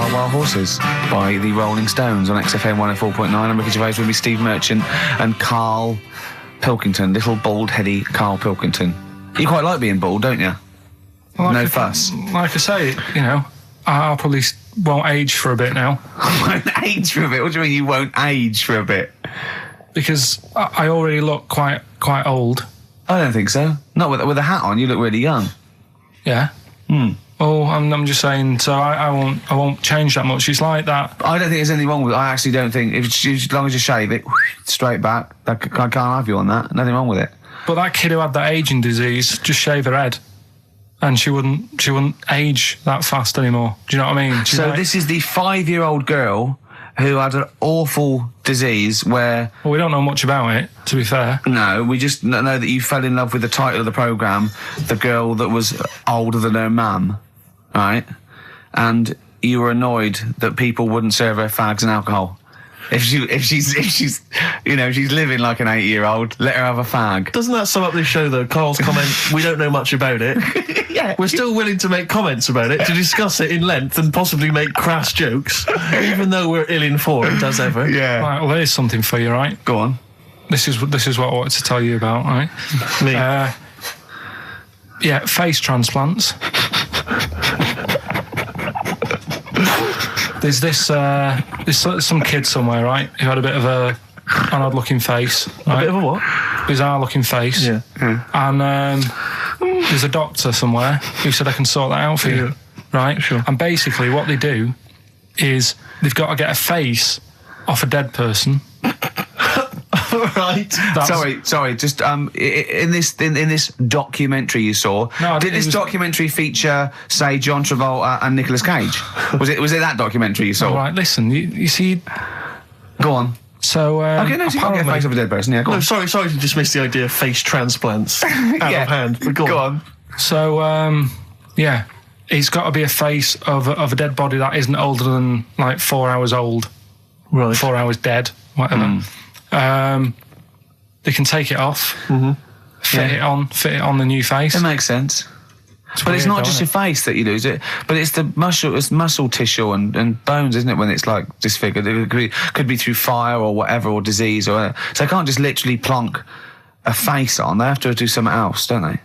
Wild Wild Horses by the Rolling Stones on XFM 104.9. I'm Ricky Gervais, with me Steve Merchant and Karl Pilkington, little bald-heady Karl Pilkington. You quite like being bald, don't you? No fuss. Like I say, you know, I'll probably won't age for a bit now. Won't age for a bit? What do you mean you won't age for a bit? Because I already look quite old. I don't think so. Not with a hat on, you look really young. Yeah. Oh, I'm just saying. So I won't change that much. It's like that. I don't think there's anything wrong with it. I actually don't think. As long as you shave it straight back, I can't have you on that. Nothing wrong with it. But that kid who had that aging disease, just shave her head, and she wouldn't age that fast anymore. Do you know what I mean? So this is the 5-year-old girl who had an awful disease where... Well, we don't know much about it, to be fair. No, we just know that you fell in love with the title of the programme, the girl that was older than her mum, right? And you were annoyed that people wouldn't serve her fags and alcohol. If she's you know, she's living like an 8-year-old, let her have a fag. Doesn't that sum up this show, though? Karl's comment, we don't know much about it. Yeah. We're still willing to make comments about it, to discuss it in length and possibly make crass jokes, even though we're ill-informed, as ever. Yeah. Right, well, there's something for you, right? Go on. This is what I wanted to tell you about, right? Me. Yeah, face transplants. There's some kid somewhere, right, who had a bit of an odd-looking face. Right? A bit of a what? Bizarre-looking face. Yeah. And there's a doctor somewhere who said I can sort that out for you, right? Sure. And basically what they do is they've got to get a face off a dead person. Right. Sorry. Just in this documentary you saw, did this documentary feature, say, John Travolta and Nicolas Cage? Was it that documentary you saw? All right. Listen, you see. Go on. So okay, no, so you can't get a face of a dead person. Yeah, go on. Sorry to dismiss the idea of face transplants out of hand. But go on. So yeah, it's got to be a face of a dead body that isn't older than like 4 hours old. Right. 4 hours dead, whatever. They can take it off, fit it on the new face. It makes sense. But it's not just your face that you lose it, but it's the muscle tissue and bones, isn't it, when it's like disfigured? It could be through fire or whatever, or disease, or so they can't just literally plonk a face on. They have to do something else, don't they?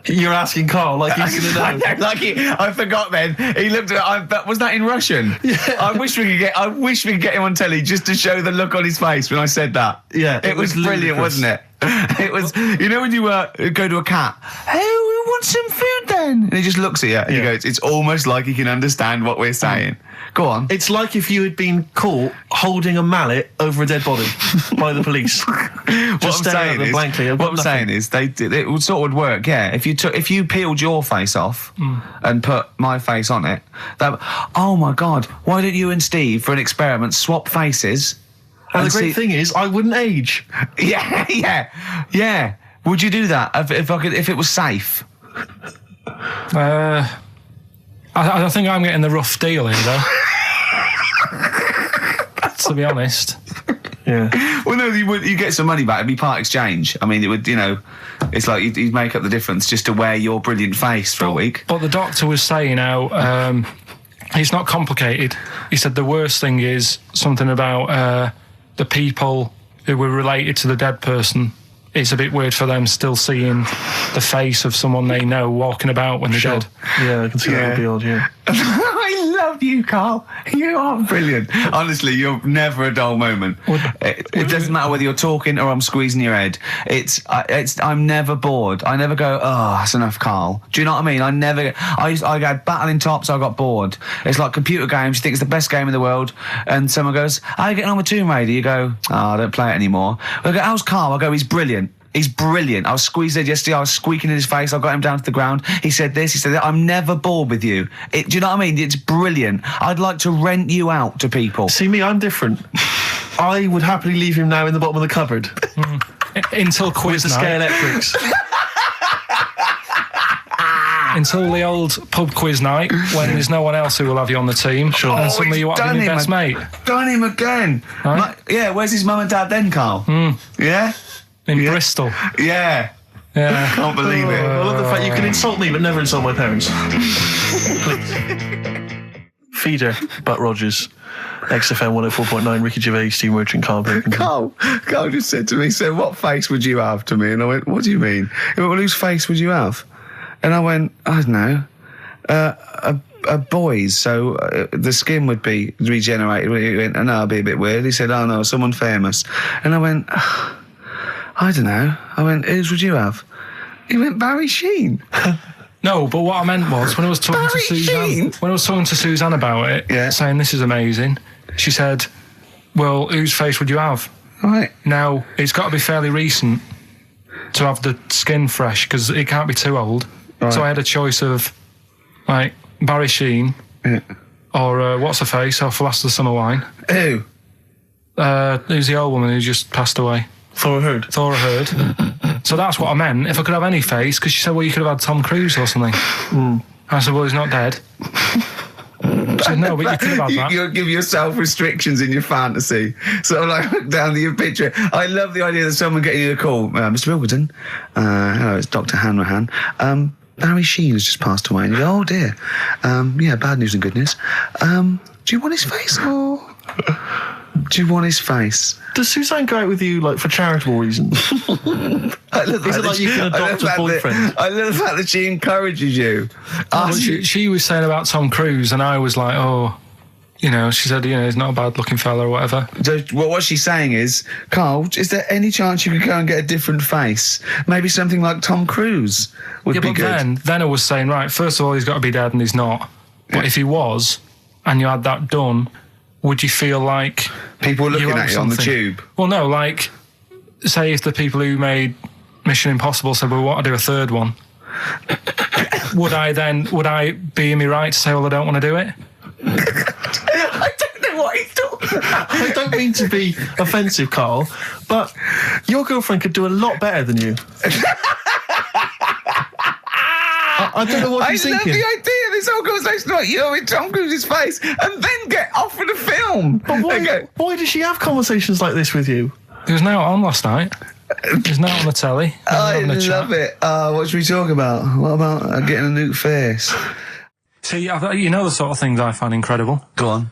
You're asking Karl like he's going to know. I forgot then. He looked at was that in Russian? Yeah. I wish we could get him on telly just to show the look on his face when I said that. Yeah. It was brilliant, wasn't it? It was, you know, when you go to a cat, hey, we want some food then. And he just looks at you and he goes, it's almost like he can understand what we're saying. Go on. It's like if you had been caught holding a mallet over a dead body by the police. What I'm saying is, it would sort of work, yeah. If you peeled your face off and put my face on it, oh my God, why don't you and Steve, for an experiment, swap faces? And the great thing is, I wouldn't age. Yeah. Would you do that if it was safe? I think I'm getting the rough deal here, though. To be honest. Yeah. Well, no, you get some money back. It'd be part exchange. I mean, it would, you know, it's like you'd make up the difference just to wear your brilliant face for a week. But the doctor was saying how it's not complicated. He said the worst thing is something about the people who were related to the dead person. It's a bit weird for them still seeing the face of someone they know walking about when they're dead. Yeah, I can see that would be odd, yeah. I love you, Karl. You are brilliant. Honestly, you're never a dull moment. It doesn't matter whether you're talking or I'm squeezing your head. I'm never bored. I never go, oh, that's enough, Karl. Do you know what I mean? I got battling tops, I got bored. It's like computer games. You think it's the best game in the world, and someone goes, how are you getting on with Tomb Raider? You go, oh, I don't play it anymore. I go, how's Karl? I go, he's brilliant. He's brilliant. I was squeezed it yesterday. I was squeaking in his face. I got him down to the ground. He said this. He said that. I'm never bored with you. Do you know what I mean? It's brilliant. I'd like to rent you out to people. See me, I'm different. I would happily leave him now in the bottom of the cupboard. Until quiz with the night. Scalextrics. Until the old pub quiz night, when there's no one else who will have you on the team. Sure. And suddenly you want to be your best mate. Done him again. Right? Where's his mum and dad then, Karl? Yeah? In Bristol. Yeah. Yeah. Can't believe it. I love the fact you can insult me but never insult my parents. Please. feeder, Butt Rogers. XFM 104.9, Ricky Gervais, Steve Merchant, Karl Pilkington. Carl just said to me, so what face would you have to me? And I went, what do you mean? He went, well, whose face would you have? And I went, I don't know, a boy's, so the skin would be regenerated. He went, oh, no, it'd be a bit weird. He said, oh no, someone famous. And I went, I don't know. I went, whose would you have? He went, Barry Sheen. No, but what I meant was when I was talking to Suzanne about it, saying this is amazing, she said, well, whose face would you have? Right. Now, it's got to be fairly recent to have the skin fresh, because it can't be too old. Right. So I had a choice of, like, Barry Sheen, or what's her face off Last of the Summer Wine. Who? Who's the old woman who just passed away? Thora Hird. So that's what I meant. If I could have any face, because she said, well, you could have had Tom Cruise or something. I said, well, he's not dead. She said, no, but you could have had that. You give yourself restrictions in your fantasy. So like, look down to your picture. I love the idea that someone getting you a call. Mr. Wilkerton. Hello, it's Dr. Hanrahan. Barry Sheen has just passed away. And you go, oh dear. Yeah, bad news and good news. Do you want his face? Or do you want his face? Does Suzanne go out with you, like, for charitable reasons? Is it like you can adopt a boyfriend? I love the fact that she encourages you. She was saying about Tom Cruise, and I was like, oh, you know, she said, you know, he's not a bad-looking fella or whatever. So what she's saying is, Carl, is there any chance you could go and get a different face? Maybe something like Tom Cruise would be good. Then I was saying, right, first of all, he's got to be dead, and he's not. But if he was, and you had that done, would you feel like people were looking at you on the tube? Well, no, like, say if the people who made Mission Impossible said, well, we want to do a third one, would I be in my right to say, well, I don't want to do it? I don't know what he's talking about. I don't mean to be offensive, Carl, but your girlfriend could do a lot better than you. I don't know what you're thinking. I love the idea of this whole conversation about you in Tom Cruise's face and then get offered a film. But why does she have conversations like this with you? It was now on last night. It was now on the telly. I love it. What should we talk about? What about getting a new face? See, you know the sort of things I find incredible. Go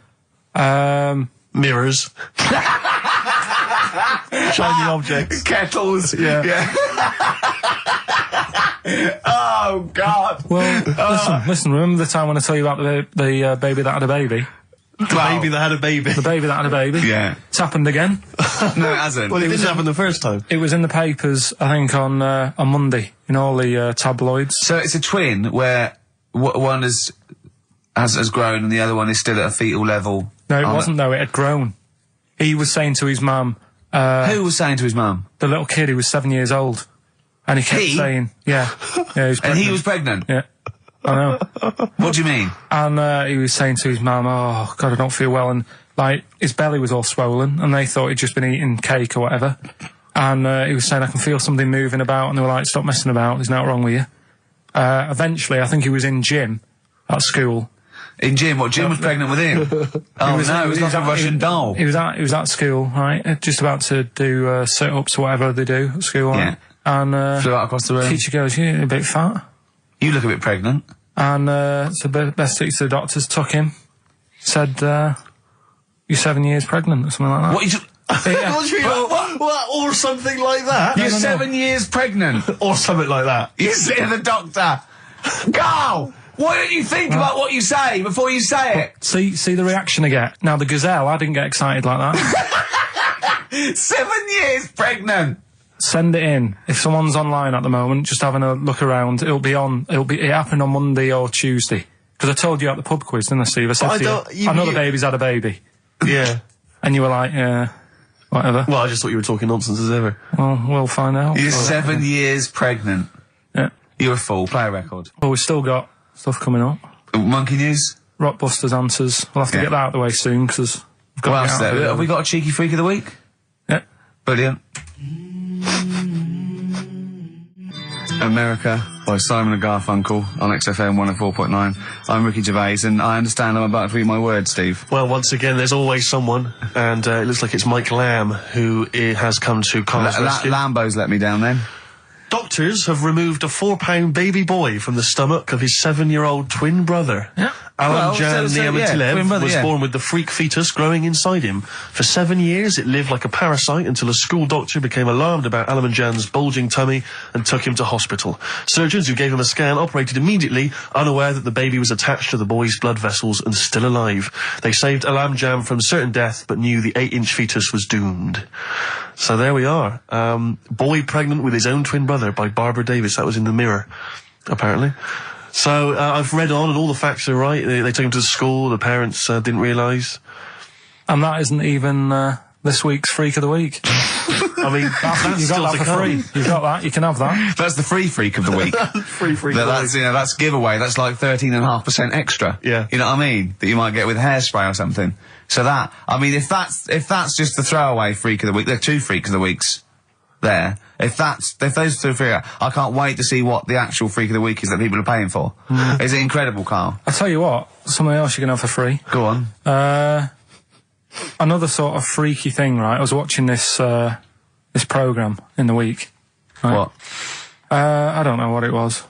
on. Mirrors. Shiny objects. Kettles. Yeah. Oh, God. Well, listen, remember the time when I tell you about the baby that had a baby? The baby that had a baby. The baby that had a baby. Yeah. It's happened again. No, it hasn't. Well, it didn't happen the first time. It was in the papers, I think, on Monday, in all the tabloids. So it's a twin where one has grown and the other one is still at a fetal level. No, it wasn't, though. It had grown. He was saying to his mum... Who was saying to his mum? The little kid who was 7 years old. And he kept saying... Yeah. He was pregnant. And he was pregnant? Yeah. I know. What do you mean? And he was saying to his mum, oh, God, I don't feel well. And, like, his belly was all swollen, and they thought he'd just been eating cake or whatever. And he was saying, I can feel something moving about. And they were like, stop messing about. There's nothing wrong with you. Eventually, I think he was in gym at school. In gym? What, Jim was pregnant with him? Oh, no, it was like a Russian doll. He was at school, right? Just about to do sit-ups or whatever they do at school. Yeah. Right? And flew out across the room. Teacher goes, you're a bit fat. You look a bit pregnant. And so best thing to the doctors took him, said, you're 7 years pregnant or something like that. What? What? Or something like that? You're 7 years pregnant. Or something like that. You see the doctor. Carl, why don't you think about what you say before you say it? See the reaction I get. Now, the gazelle, I didn't get excited like that. 7 years pregnant. Send it in. If someone's online at the moment, just having a look around, it happened on Monday or Tuesday. Because I told you at the pub quiz, didn't I, Steve? I said to you, I know the baby's had a baby. Yeah. And you were like, yeah, whatever. Well, I just thought you were talking nonsense as ever. Well, we'll find out. You're 7 years pregnant. Yeah. You're a fool. Play a record. Well, we've still got stuff coming up. Monkey news? Rockbusters answers. We'll have to get that out of the way soon, because we've got to get out of it. Have we got a cheeky freak of the week? Yeah. Brilliant. America by Simon and Garfunkel on XFM 104.9. I'm Ricky Gervais, and I understand I'm about to read my words, Steve. Well, once again, there's always someone, and it looks like it's Mike Lamb who has come to Carl's rescue. Lambo's let me down then. Doctors have removed a 4-pound baby boy from the stomach of his 7-year-old twin brother. Yeah. Alan Jan Niamatilev twin brother, was born with the freak fetus growing inside him. For 7 years, it lived like a parasite until a school doctor became alarmed about Alan Jan's bulging tummy and took him to hospital. Surgeons who gave him a scan operated immediately, unaware that the baby was attached to the boy's blood vessels and still alive. They saved Alan Jan from certain death, but knew the 8-inch fetus was doomed. So there we are. Boy pregnant with his own twin brother by Barbara Davis. That was in the Mirror, apparently. So I've read on, and all the facts are right. They took him to school. The parents didn't realise. And that isn't even this week's Freak of the Week. I mean, that's you still got to that for come. free. You got that. You can have that. That's the free freak of the week. Free freak. That's giveaway. That's like 13.5% extra. Yeah. You know what I mean? That you might get with hairspray or something. So that, I mean, if that's just the throwaway freak of the week, there are 2 freaks of the weeks there. If those 2 freak, I can't wait to see what the actual freak of the week is that people are paying for. Is it incredible, Carl? I'll tell you what. Something else you can have for free. Go on. Another sort of freaky thing, right? I was watching this program in the week. Right? What? I don't know what it was.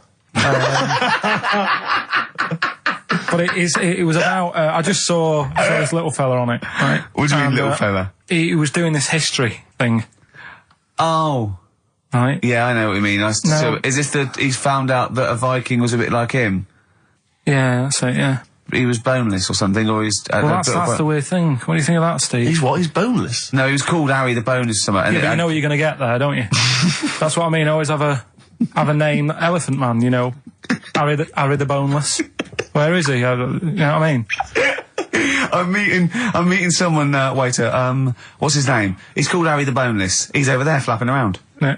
But it was about, I just saw this little fella on it, right? What do you mean, little fella? He was doing this history thing. Oh. Right? Yeah, I know what you mean. So is this he's found out that a Viking was a bit like him? Yeah, that's it, yeah. He was boneless or something, or he's... Well, that's the weird thing. What do you think of that, Steve? He's what? He's boneless? No, he was called Harry the Boneless or something. Yeah, but you know what you're going to get there, don't you? That's what I mean. Always have a name, Elephant Man, you know. Harry the Boneless. Where is he? You know what I mean? I'm meeting someone, waiter, what's his name? He's called Harry the Boneless. He's over there flapping around. Yeah.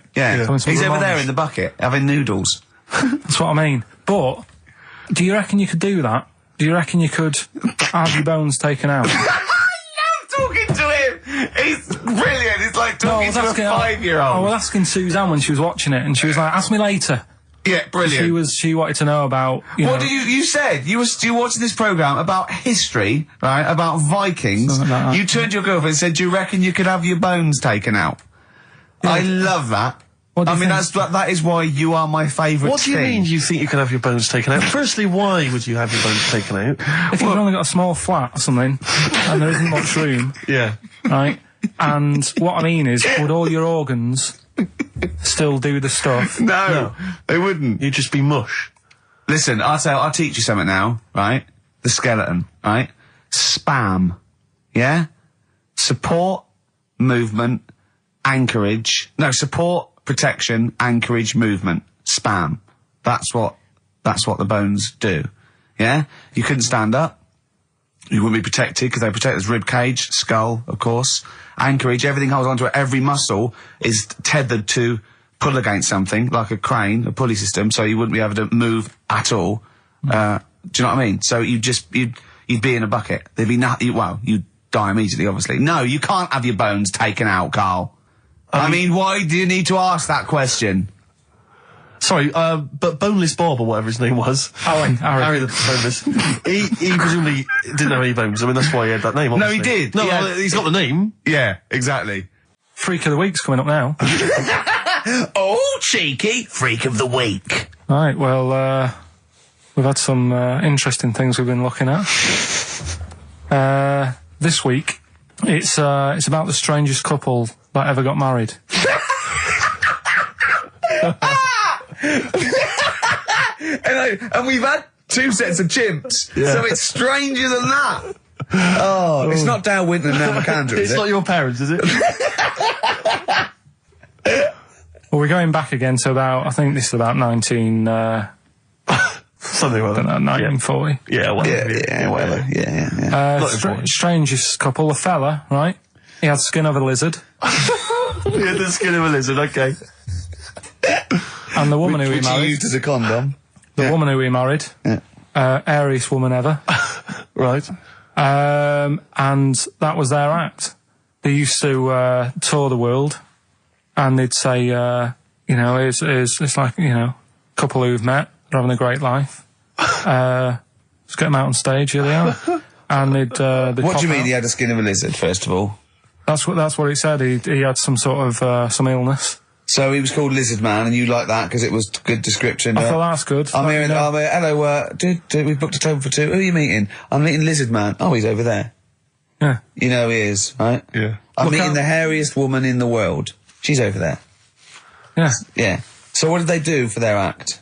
He's over there in the bucket, having noodles. That's what I mean. But, do you reckon you could do that? Do you reckon you could have your bones taken out? I love talking to him! He's brilliant, it's like talking to a 5-year-old. I was asking Suzanne when she was watching it, and she was like, ask me later. Yeah, brilliant. She wanted to know about, What you said? You were watching this programme about history, right? About Vikings. Something like that. You turned to your girlfriend and said, do you reckon you could have your bones taken out? Yeah. I love that. I mean, that is why you are my favourite What do you mean you think you can have your bones taken out? Firstly, why would you have your bones taken out? If you've only got a small flat or something, and there isn't much room, Yeah. right? And what I mean is, would all your organs still do the stuff? No, they wouldn't. You'd just be mush. Listen, I'll teach you something now, right? The skeleton, right? Spam, yeah? Support, movement, anchorage. No, support, protection, anchorage, movement. Spam. That's what the bones do. Yeah? You couldn't stand up. You wouldn't be protected because they protect the rib cage, skull, of course. Anchorage, everything holds onto it. Every muscle is tethered to pull against something, like a crane, a pulley system, so you wouldn't be able to move at all. Do you know what I mean? So you'd be in a bucket. There'd be nothing, you'd die immediately, obviously. No, you can't have your bones taken out, Carl. I mean, why do you need to ask that question? Sorry, but Boneless Bob, or whatever his name was. Harry the Boneless. he presumably didn't have any bones. I mean, that's why he had that name, obviously. No, he did. No, he's got the name. Yeah, exactly. Freak of the Week's coming up now. Oh, cheeky Freak of the Week. Right, well, we've had some interesting things we've been looking at. This week, it's about the strangest couple that ever got married. and we've had 2 sets of chimps, so it's stranger than that. Oh, it's not Dale Winton and Nell McAndrew, is It's it? not your parents, is it? Well, we're going back again to I think this is about 19... Something like that. 1940. Yeah, whatever. Yeah, whatever. Yeah. Strangest couple, a fella, right? He had skin of a lizard. Yeah, the skin of a lizard, okay. And the woman who he Which he married... used as a condom. The woman who he married. Yeah. Airiest woman ever. Right. And that was their act. They used to tour the world, and they'd say, it's like, a couple who've met, they're having a great life. Let's get them out on stage, here they are. And they'd What do you mean out. he had a skin of a lizard, first of all? That's what he said. He had some sort of some illness. So he was called Lizard Man, and you like that because it was good description. I thought that's good. I'm here, hello, dude, we've booked a table for 2. Who are you meeting? I'm meeting Lizard Man. Oh, he's over there. Yeah. You know he is, right? Yeah. I'm meeting the hairiest woman in the world. She's over there. Yeah. Yeah. So what did they do for their act?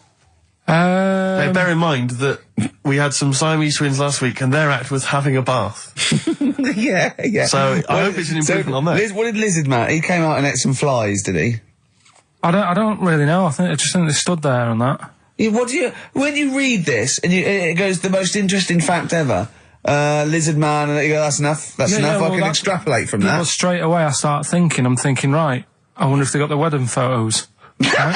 Now, bear in mind that we had some Siamese twins last week, and their act was having a bath. yeah. So I hope it's an improvement on that. What did Lizard Man? He came out and ate some flies, did he? I don't really know. I just think they stood there and that. Yeah, when you read this and it goes the most interesting fact ever, Lizard Man, and you go, that's enough. That's enough. I can extrapolate from that. Well, straight away I start thinking. I'm thinking, right. I wonder if they got the wedding photos. Right?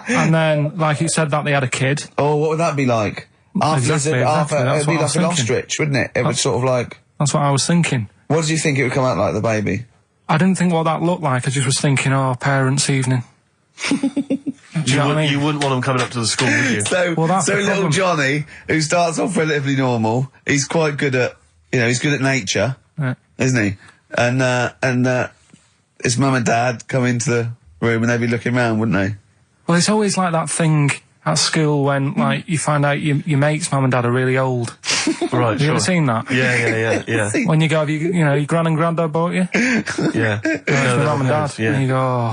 And then, like you said, that they had a kid. Oh, what would that be like? Exactly. It'd be like an ostrich, wouldn't it? It would sort of like... That's what I was thinking. What did you think it would come out like, the baby? I didn't think what that looked like. I just was thinking, parents' evening. Do you know what I mean? You wouldn't want them coming up to the school, would you? So little Johnny, who starts off relatively normal, he's quite good at, he's good at nature, isn't he? And his mum and dad come into the room and they'd be looking round, wouldn't they? Well, it's always like that thing at school when, like, you find out your mate's mum and dad are really old. Right, Have you ever seen that? Yeah. When you go, your gran and granddad bought you? Yeah. Your mum and dad. Yeah. And you go, oh.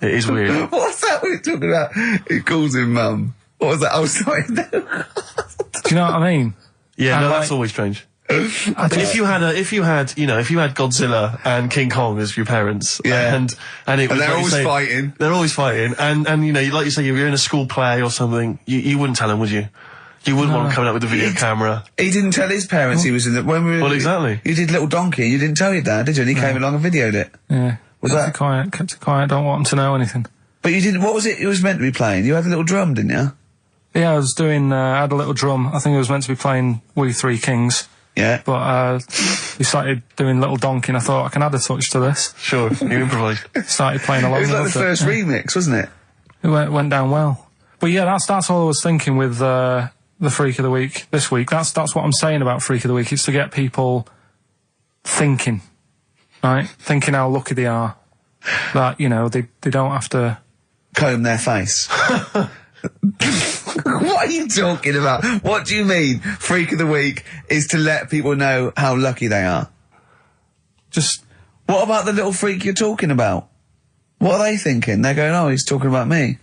It is weird. What's that we're talking about? He calls him mum. What was that? I was sorry. Do you know what I mean? Yeah, And that's always strange. But if you had Godzilla and King Kong as your parents, and it was, they're like always fighting. They're always fighting, and like you say, you're in a school play or something, you wouldn't tell them, would you? You wouldn't want them coming up with a video camera. He didn't tell his parents he was in the... Well, exactly. You did Little Donkey, you didn't tell your dad, did you? And he came along and videoed it. Yeah. Kept it quiet, don't want them to know anything. But you didn't... What was it was meant to be playing? You had a little drum, didn't you? Yeah, I was doing... I had a little drum. I think I was meant to be playing We Three Kings. Yeah. But we started doing Little Donkey and I thought I can add a touch to this. Sure, you improvised. Started playing along. It was like the first remix, wasn't it? It went down well. But yeah, that's all I was thinking with the Freak of the Week this week. That's what I'm saying about Freak of the Week. It's to get people thinking, right? Thinking how lucky they are. That, they don't have to... comb their face. What are you talking about? What do you mean? Freak of the Week is to let people know how lucky they are. Just... What about the little freak you're talking about? What are they thinking? They're going, oh, he's talking about me.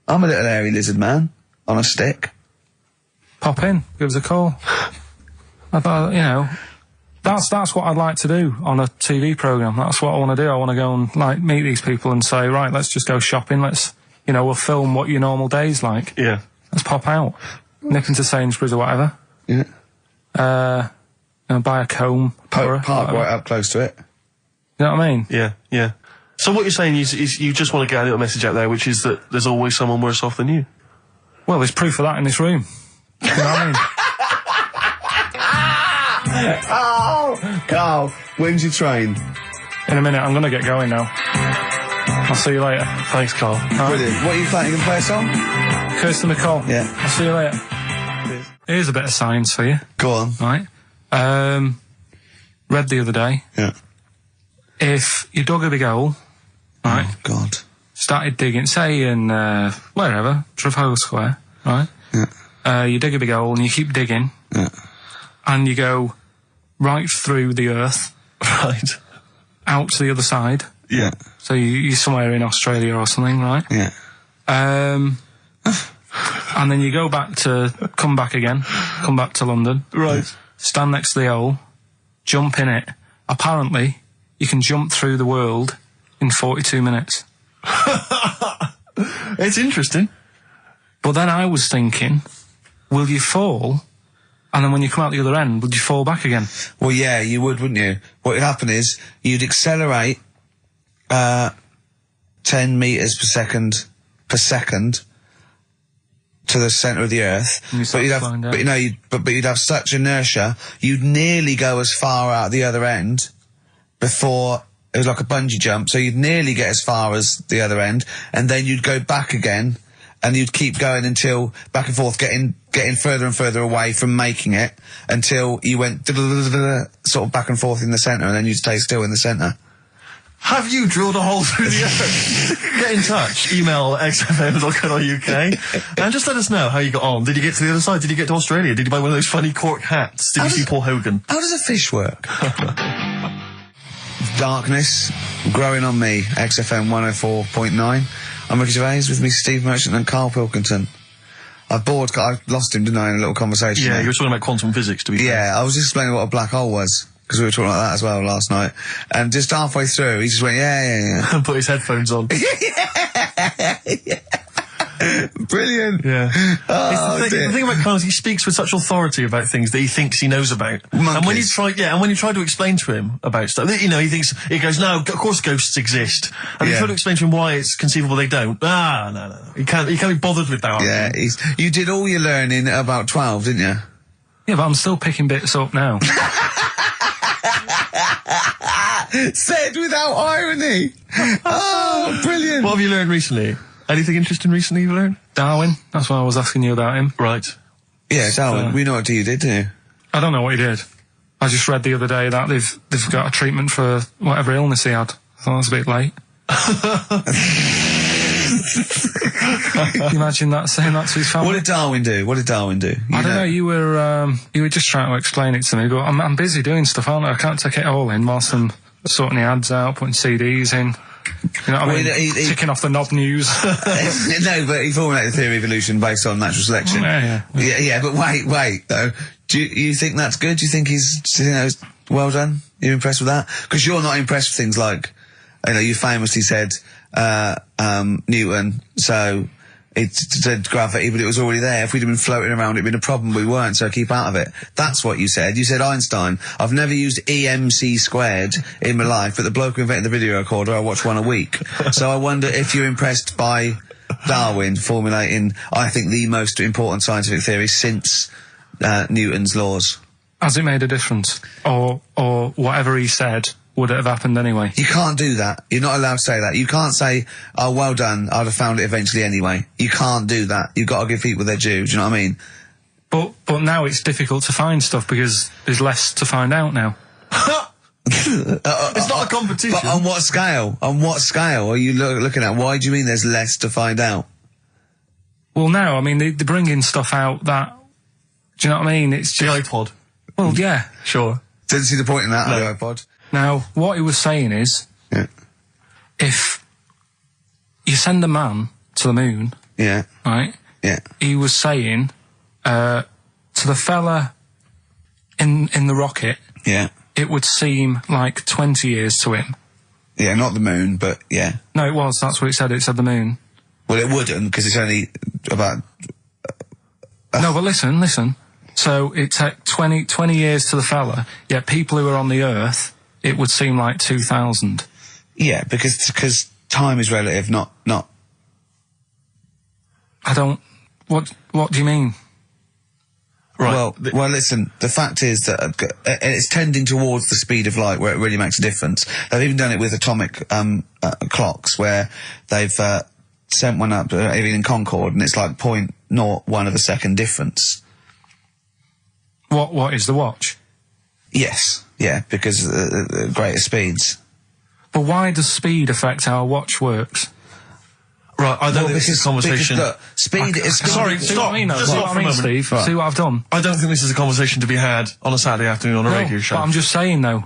I'm a little hairy lizard man on a stick. Pop in, give us a call. I thought, that's what I'd like to do on a TV programme. That's what I want to do. I want to go and, meet these people and say, right, let's just go shopping. Let's, we'll film what your normal day's like. Yeah. Let's pop out. Nip into Sainsbury's or whatever. Yeah. Buy a comb. Park right up close to it. You know what I mean? Yeah. So what you're saying is you just want to get a little message out there, which is that there's always someone worse off than you. Well, there's proof of that in this room. You know what I mean? Oh, Carl, when's your train? In a minute, I'm going to get going now. I'll see you later. Thanks, Carl. Brilliant. What are you playing? You going to play a song? Kirsten McCall. Yeah. I'll see you later. Here's a bit of science for you. Go on. Right. Read the other day. Yeah. If you dug a big hole, right? Oh, God. Started digging, say in, wherever, Trafalgar Square, right? Yeah. You dig a big hole and you keep digging. Yeah. And you go right through the earth. Right. Out to the other side. Yeah. So you're somewhere in Australia or something, right? Yeah. And then you come back to London. Right. Stand next to the hole, jump in it. Apparently, you can jump through the world in 42 minutes. It's interesting. But then I was thinking, will you fall? And then when you come out the other end, would you fall back again? Well, yeah, you would, wouldn't you? What would happen is you'd accelerate 10 metres per second to the centre of the earth. But you'd have such inertia, you'd nearly go as far out the other end before it was like a bungee jump. So you'd nearly get as far as the other end, and then you'd go back again, and you'd keep going until back and forth, getting further and further away from making it until you went sort of back and forth in the centre, and then you'd stay still in the centre. Have you drilled a hole through the earth? Get in touch. Email xfm.co.uk and just let us know how you got on. Did you get to the other side? Did you get to Australia? Did you buy one of those funny cork hats? Did you see Paul Hogan? How does a fish work? Darkness, growing on me, XFM 104.9. I'm Ricky Gervais, with me Steve Merchant and Karl Pilkington. I lost him, didn't I, in a little conversation? Yeah, you were talking about quantum physics, to be fair. Yeah, I was just explaining what a black hole was, because we were talking about that as well last night. And just halfway through, he just went, yeah. And put his headphones on. Yeah. Brilliant. Yeah. Oh, the thing about Karl is he speaks with such authority about things that he thinks he knows about. Monkeys. And when you try to explain to him about stuff, he goes, no, of course ghosts exist. And you try to explain to him why it's conceivable they don't. No. He can't be bothered with that. Yeah, you did all your learning at about 12, didn't you? Yeah, but I'm still picking bits up now. Said without irony. Oh, brilliant. What have you learned recently? Anything interesting recently you've learned? Darwin, that's why I was asking you about him. Right. Yeah, Darwin, we know what you did, didn't you? I don't know what he did. I just read the other day that they've got a treatment for whatever illness he had. I thought it was a bit late. Can you imagine that, saying that to his family? What did Darwin do? I don't know. You were just trying to explain it to me, but I'm busy doing stuff, aren't I? I can't take it all in whilst I'm sorting the ads out, putting CDs in. You know what I mean? Ticking off the knob news. No, but he formulated the theory of evolution based on natural selection. Yeah, but wait, though. Do you think that's good? Do you think he's well done? You're impressed with that? Because you're not impressed with things like, you famously said, Newton, so it said gravity, but it was already there. If we'd have been floating around, it'd been a problem. We weren't, so keep out of it. That's what you said. You said Einstein. I've never used EMC squared in my life, but the bloke who invented the video recorder, I watch one a week. So I wonder if you're impressed by Darwin formulating, I think, the most important scientific theory since Newton's laws. Has it made a difference? Or whatever he said, would it have happened anyway? You can't do that. You're not allowed to say that. You can't say, oh, well done, I'd have found it eventually anyway. You can't do that. You've got to give people their due, do you know what I mean? But now it's difficult to find stuff because there's less to find out now. It's not a competition. But on what scale? On what scale are you looking at? Why do you mean there's less to find out? Well, now, I mean, they're bringing stuff out that... Do you know what I mean? It's just... The iPod. Well, yeah. Sure. Didn't see the point in that, No. the iPod. Now, what he was saying is, if you send a man to the moon, right? Yeah. He was saying to the fella in the rocket, it would seem like 20 years to him. Yeah, not the moon, but yeah. No, it was. That's what it said. It said the moon. Well, it wouldn't, because it's only about... No, but listen. So it took 20 years to the fella, yet people who are on the Earth, it would seem like 2000. Yeah, because time is relative, not... I don't... What do you mean? Right. Well, listen, the fact is that it's tending towards the speed of light where it really makes a difference. They've even done it with atomic clocks, where they've sent one up, even in Concorde, and it's like 0.01 of a second difference. What is the watch? Yes. Yeah, because greater speeds. But why does speed affect how a watch works? Right, I don't think this is a conversation... Because, look, speed is... Sorry, see what I mean, Just stop for a moment. Steve. Right. See what I've done? I don't think this is a conversation to be had on a Saturday afternoon on a radio show. But I'm just saying, though.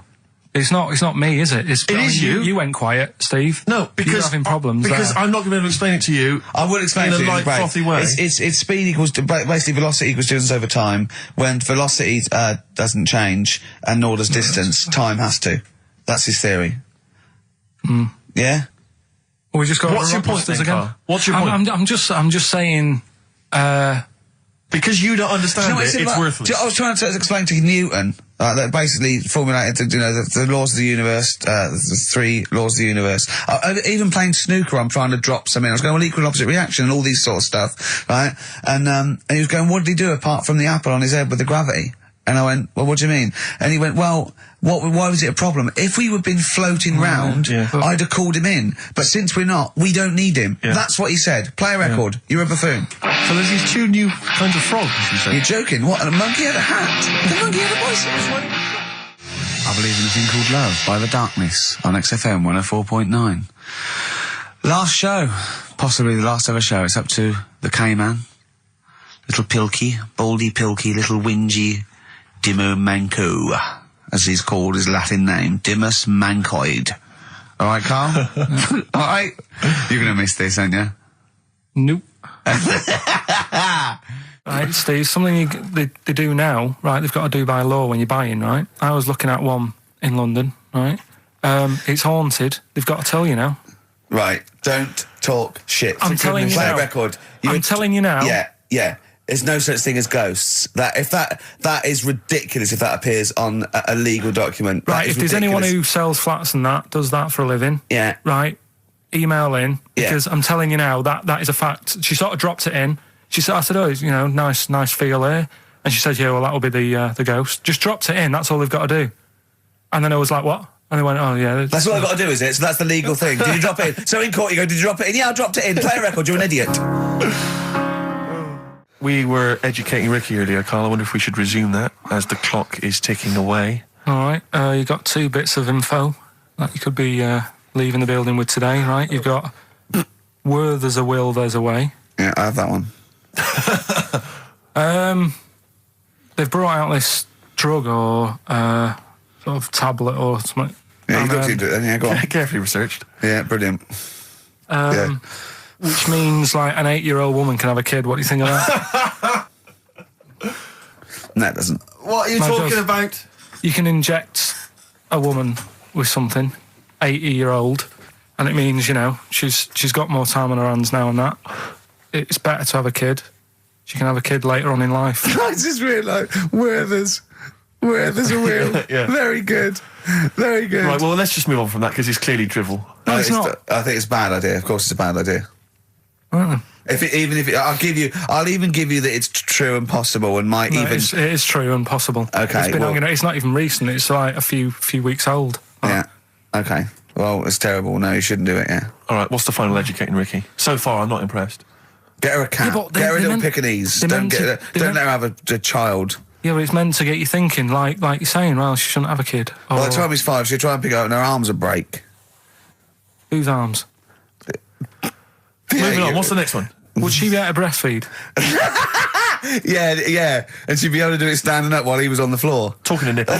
It's not me, is it? It is you. You went quiet, Steve. No, because... You're having problems Because there. I'm not going to be able to explain it to you. I will explain in to you a light, frothy way. It's speed equals... Basically, velocity equals distance over time. When velocity doesn't change, and nor does distance, time has to. That's his theory. Yeah? Well, we just got... What's your point then, again? Karl? What's your point? I'm just saying... Because you don't understand it's worthless. I was trying to explain to Newton that basically formulated, the laws of the universe, the 3 laws of the universe. Even playing snooker, I'm trying to drop something. I was going, well, equal and opposite reaction and all these sort of stuff, right? And he was going, what did he do apart from the apple on his head with the gravity? And I went, well, what do you mean? And he went, well, why was it a problem? If we had been floating round, I'd have called him in. But since we're not, we don't need him. Yeah. That's what he said. Play a record. You're a buffoon. So there's these 2 new kinds of frogs, you say? You're joking. What? And a monkey had a hat. The monkey had a bicycle. I Believe in a Thing Called Love by The Darkness on XFM 104.9. Last show, possibly the last ever show. It's up to the K-Man, little Pilky, Baldy Pilky, little whingy Dimmer Manco, as he's called his Latin name, Dimmus Mancoid. All right, Carl? All right? You're going to miss this, aren't you? Nope. Right, Steve, something they do now, right, they've got to do by law when you're buying, right? I was looking at one in London, right? It's haunted. They've got to tell you now. Right, don't talk shit. I'm telling you now. Play a record. I'm telling you now. Yeah. There's no such thing as ghosts. That is ridiculous if that appears on a legal document. Right, if there's anyone who sells flats and does that for a living, yeah, right, email in, because I'm telling you now, that is a fact. She sort of dropped it in. I said, oh, nice feel here. And she said, yeah, well, that'll be the ghost. Just dropped it in, that's all they've got to do. And then I was like, what? And they went, oh, yeah. That's all I've got to do, is it? So that's the legal thing. Did you drop it in? So in court you go, did you drop it in? Yeah, I dropped it in. Play a record, you're an idiot. We were educating Ricky earlier, Carl. I wonder if we should resume that as the clock is ticking away. All right, you got 2 bits of info that you could be leaving the building with today, right? You've got where there's a will, there's a way. Yeah, I have that one. They've brought out this drug or sort of tablet or something. Yeah, you looked into it then, yeah, go on. Carefully researched. Yeah, brilliant. Which means, like, an 8-year-old woman can have a kid. What do you think of that? No, it doesn't. What are you talking about? You can inject a woman with something, 80-year-old, and it means, she's got more time on her hands now and that. It's better to have a kid. She can have a kid later on in life. I just realised, where there's a will. Yeah. Very good. Very good. Right, well, let's just move on from that, because it's clearly drivel. No, it's not. I think it's a bad idea. Of course it's a bad idea. Right. I'll even give you that it's true and possible, and it is true and possible. Okay, it's not even recent. It's like a few weeks old. Yeah. Okay. Well, it's terrible. No, you shouldn't do it. Yeah. All right. What's the final educating Ricky? So far, I'm not impressed. Get her a cat. Yeah, get her a little Pekingese. Don't let her have a child. Yeah, but it's meant to get you thinking, like you're saying. Well, she shouldn't have a kid. By the time he's 5, she'll try and pick it up, and her arms will break. Whose arms? Moving on. What's the next one? Would she be able to breastfeed? Yeah. And she'd be able to do it standing up while he was on the floor. Talking to nipple.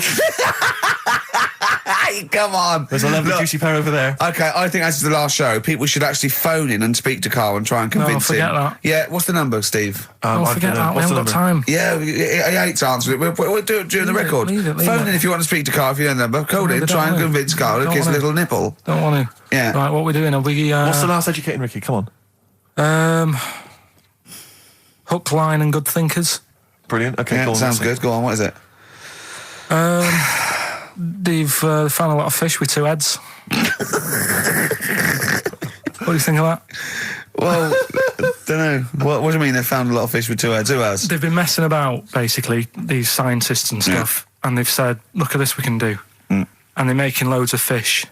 Come on. There's a lovely juicy pair over there. Okay, I think that's the last show. People should actually phone in and speak to Carl and try and convince him. Forget that. Yeah, what's the number, Steve? Forget that. We haven't got time. Yeah, he hates answering it. We'll do it during the record. Leave phone in if you want to speak to Carl, if you know the number. Call in, try and convince Carl to kiss a little nipple. Don't want to. Yeah. Right, what are we doing? Are we... What's the last educating Ricky? Come on. Hook, line and good thinkers. Brilliant. Okay, yeah, go on. Sounds good. Go on, what is it? They've found a lot of fish with 2 heads. What do you think of that? Well, don't know. What do you mean they found a lot of fish with 2 heads? Who has? They've been messing about, basically, these scientists and stuff, and they've said, look at this we can do. And they're making loads of fish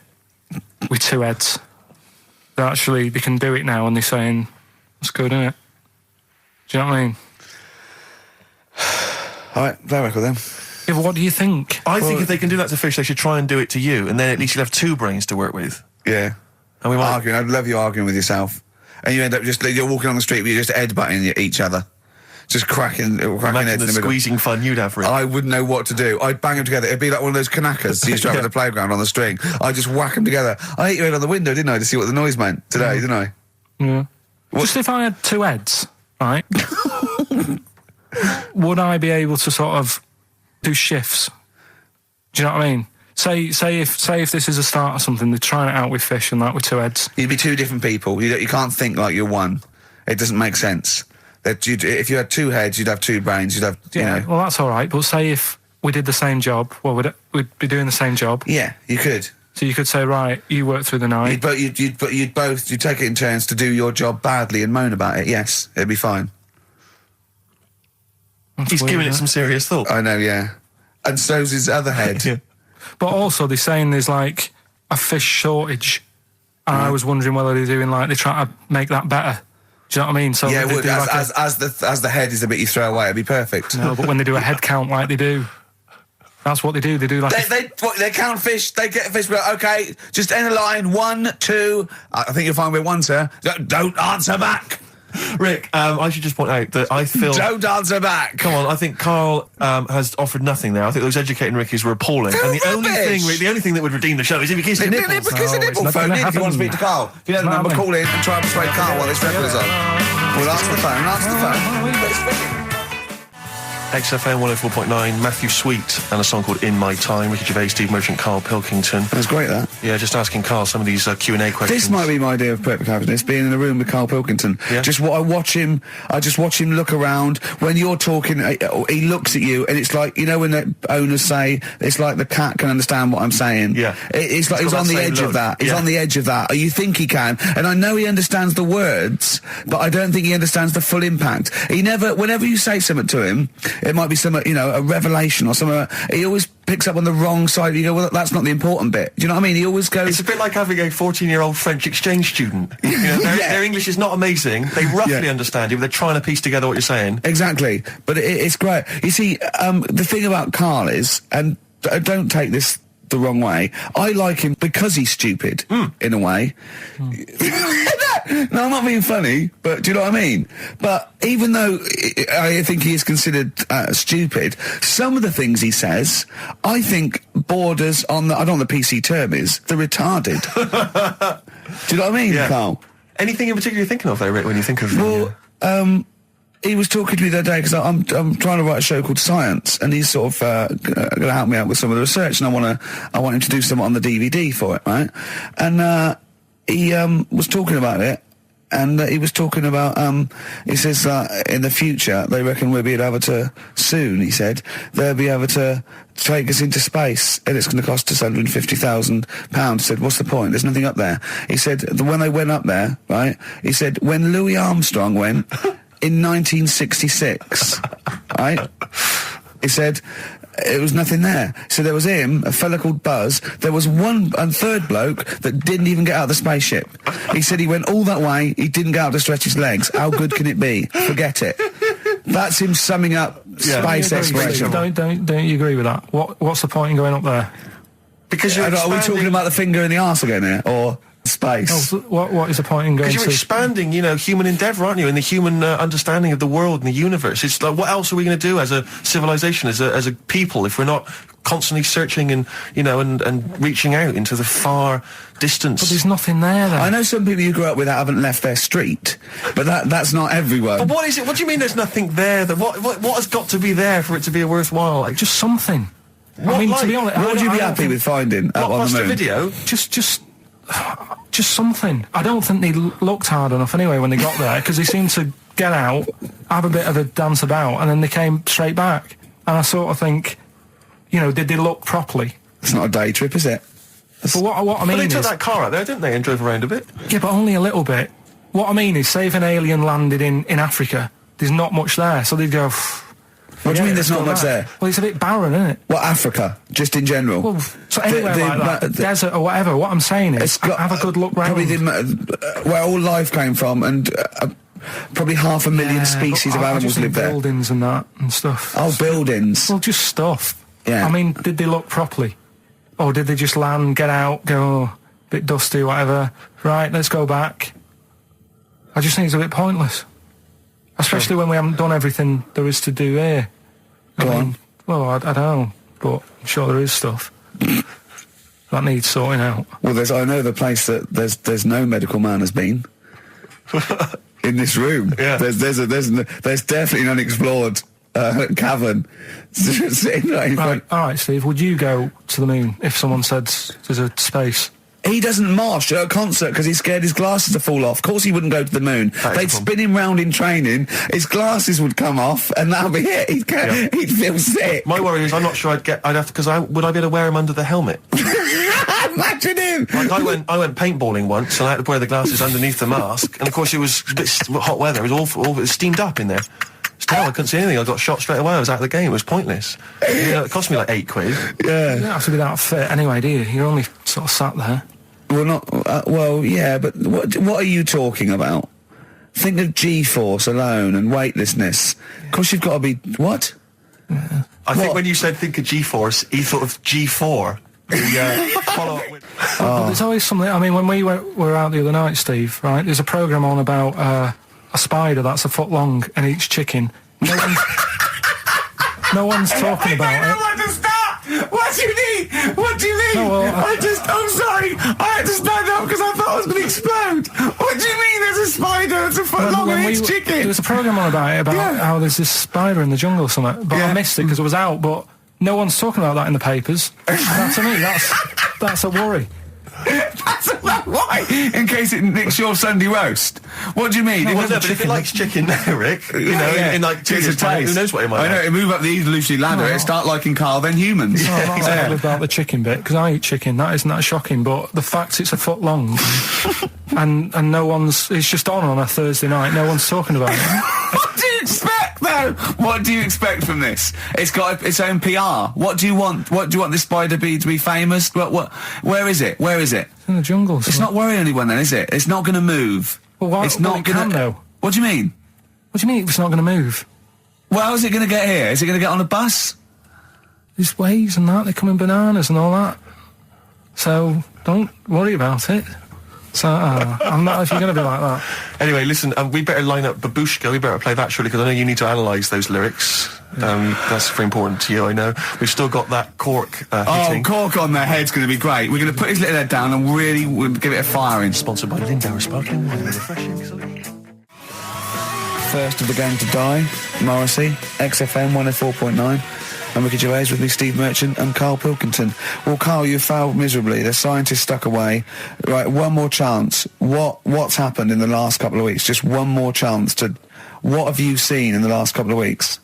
with 2 heads. They can do it now, and they're saying, that's good, isn't it? Do you know what I mean? All right, play a record then. Yeah, but what do you think? I think if they can do that to fish, they should try and do it to you, and then at least you'll have 2 brains to work with. Yeah. And we might... Arguing. I'd love you arguing with yourself. And you end up you're walking on the street, but you're just headbutting each other. Just cracking heads the in the middle. Squeezing fun you'd have for it. I wouldn't know what to do. I'd bang them together. It'd be like one of those knackers you used to have at the playground on the string. I'd just whack them together. I hit your head on the window, didn't I, to see what the noise meant today, didn't I? Yeah. Just if I had 2 heads, right, would I be able to sort of do shifts? Do you know what I mean? Say if this is a start or something, they're trying it out with fish and that with 2 heads. You'd be 2 different people. You can't think like you're one. It doesn't make sense. If you had 2 heads, you'd have 2 brains. You'd have, Well, that's all right. But say if we did the same job, we'd be doing the same job. Yeah, you could. So you could say, right, you work through the night. You'd take it in turns to do your job badly and moan about it. Yes, it'd be fine. He's giving it some serious thought. I know, yeah. And so's his other head. Yeah. But also, they're saying there's like a fish shortage, and I was wondering whether they're trying to make that better. Do you know what I mean? So yeah, it would. As the head is the bit you throw away, it'd be perfect. No, but when they do a head count like they do, That's what they do. They do like They count fish. They get fish. Okay, just end the line. 1, 2. I think you'll find we're 1, sir. Don't answer back. Rick, I should just point out that I feel... Don't answer back. Come on, I think Karl has offered nothing there. I think those educating Rickies were appalling. They're and the only rubbish. thing that would redeem the show is if he kissed the nipples. Because the nipple phone in if you want to speak to Karl. If you know the number, call in and try and persuade Karl while this record is on. We'll answer the phone. But it's ringing. XFM 104.9, Matthew Sweet, and a song called In My Time. Ricky Gervais, Steve Merchant, Karl Pilkington. That's great, that. Yeah, just asking Karl some of these Q&A questions. This might be my idea of perfect happiness, being in a room with Karl Pilkington. Yeah. Just what I just watch him look around. When you're talking, he looks at you, and it's like, you know when the owners say, it's like the cat can understand what I'm saying. Yeah. It's like he's on the edge of that. He's on the edge of that. Or you think he can. And I know he understands the words, but I don't think he understands the full impact. Whenever you say something to him, it might be something, a revelation or something. He always picks up on the wrong side. You go, well, that's not the important bit. Do you know what I mean? He always goes... It's a bit like having a 14-year-old French exchange student. Their English is not amazing. They roughly understand you, but they're trying to piece together what you're saying. Exactly. But it's great. You see, the thing about Karl is, and don't take this the wrong way, I like him because he's stupid, in a way. No, I'm not being funny, but do you know what I mean? But even though I think he is considered stupid, some of the things he says, I think borders on I don't know what the PC term is, the retarded. Do you know what I mean, Karl? Anything in particular you're thinking of, though, Rick, when you think of... Well, he was talking to me the other day because I'm trying to write a show called Science, and he's sort of going to help me out with some of the research, and I want him to do something on the DVD for it, right? And he was talking about it, and he was talking about he says that in the future they reckon we'll be able to soon. He said they'll be able to take us into space, and it's going to cost us £150,000. He said, what's the point? There's nothing up there. He said when they went up there, right? He said when Louis Armstrong went. In 1966, right? He said it was nothing there. So there was him, a fella called Buzz. There was one and third bloke that didn't even get out of the spaceship. He said he went all that way. He didn't get out to stretch his legs. How good can it be? Forget it. That's him summing up space exploration. Don't you agree with that? What's the point in going up there? Because are we talking about the finger in the arse again here, or space? Oh, what is the point in going? Because you're expanding, human endeavour, aren't you? And the human understanding of the world and the universe. It's like, what else are we going to do as a civilization, as a people, if we're not constantly searching and and reaching out into the far distance? But there's nothing there. Then. I know some people you grew up with that haven't left their street, but that's not everyone. But what is it? What do you mean? There's nothing there? What has got to be there for it to be a worthwhile? Like, just something. I mean, to be honest, what would you be happy with finding out on the moon? Video? Just something. I don't think they looked hard enough anyway when they got there, because they seemed to get out, have a bit of a dance about, and then they came straight back. And I sort of think, did they look properly? It's not a day trip, is it? But what I mean is... But they took that car out there, didn't they, and drove around a bit? Yeah, but only a little bit. What I mean is, say if an alien landed in Africa, there's not much there, so they'd go... What do you mean there's not much there? Well, it's a bit barren, isn't it? What, Africa? Just in general? Well, so anywhere like that, the desert or whatever, what I'm saying is, have a good look round. Probably where all life came from, and probably 500,000 species of animals live there. Buildings and that, and stuff. Oh, buildings. Well, just stuff. Yeah. I mean, did they look properly? Or did they just land, get out, go, a bit dusty, whatever, right, let's go back? I just think it's a bit pointless. Especially when we haven't done everything there is to do here. Go on. Well, I don't know, but I'm sure there is stuff that needs sorting out. Well, I know the place that there's no medical man has been in this room. Yeah. There's definitely an unexplored cavern. Right, all right, Steve. Would you go to the moon if someone said there's a space? He doesn't march at a concert because he's scared his glasses to fall off. Of course he wouldn't go to the moon. They'd spin him round in training, his glasses would come off, and that'll be it. He'd feel sick. My worry is I'm not sure would I be able to wear him under the helmet? Imagine him! Like I went paintballing once, and I had to wear the glasses underneath the mask, and of course it was a bit hot weather, it was awful, it was steamed up in there. Still, I couldn't see anything. I got shot straight away. I was out of the game. It was pointless. It cost me like £8. Yeah. You don't have to be that fit anyway, do you? You're only sort of sat there. Well, yeah, but what are you talking about? Think of G-force alone and weightlessness. Of course you've got to be... What? I think when you said think of G-force, he thought of G4. Follow up with... But there's always something. I mean, when we were out the other night, Steve, right? There's a program on about a spider that's a foot long and eats chicken. No one's talking about it. I don't know where to start. What do you mean? What do you mean? No, well, I'm sorry. I had to stand up because I thought I was going to explode. What do you mean there's a spider that's a foot long and eats chicken? There was a program on about it, how there's this spider in the jungle or something. But I missed it because it was out, but no one's talking about that in the papers. That, to me, that's a worry. That's why? In case it nicks your Sunday roast. What do you mean? But if it likes chicken now, Rick, in like 2 years' time, who knows what it might I know, it move up the evolutionary ladder, it start liking Carl, then humans. No, I'm not saying about the chicken bit, because I eat chicken, that isn't that shocking, but the fact it's a foot long, and no one's, it's just on a Thursday night, no one's talking about it. What do you expect, though? What do you expect from this? It's got its own PR. What do you want? What do you want this spider bee to be famous? Where is it? Where is it? It's in the jungle. It's not worrying anyone then, is it? It's not going to move. Well, why? It's not going to. What do you mean? What do you mean it's not going to move? Well, how's it going to get here? Is it going to get on a bus? There's waves and that, they come in bananas and all that. So, don't worry about it. So, I'm not, if you're going to be like that. Anyway, listen, we better line up Babushka, we better play that surely, because I know you need to analyse those lyrics. That's very important to you, I know. We've still got that cork hitting. Cork on their head's going to be great. We're going to put his little head down and really give it a firing. Sponsored by Lindauer Sparkling, refreshing. First of the gang to die, Morrissey, XFM 104.9. I'm Ricky Gervais, with me Steve Merchant and Karl Pilkington. Well, Karl, you failed miserably. The scientists stuck away. Right, one more chance. What's happened in the last couple of weeks? Just one more chance to... What have you seen in the last couple of weeks?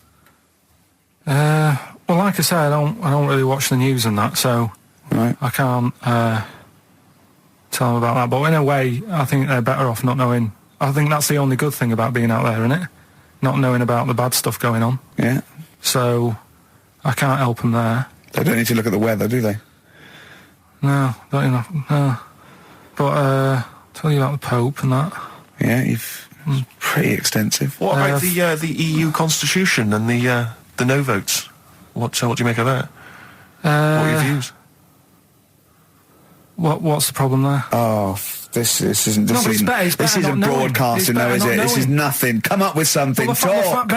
Well, like I say, I don't really watch the news and that, so right. I can't tell them about that. But in a way, I think they're better off not knowing. I think that's the only good thing about being out there, isn't it? Not knowing about the bad stuff going on. Yeah. So... I can't help them there. They don't need to look at the weather, do they? No, don't enough. No. But tell you about the Pope and that. Yeah, it's pretty extensive. What about the EU Constitution and the no votes? What do you make of that? What are your views? What's the problem there? Oh, this isn't broadcasting, though, is it? This is nothing. Come up with something. Well, the fat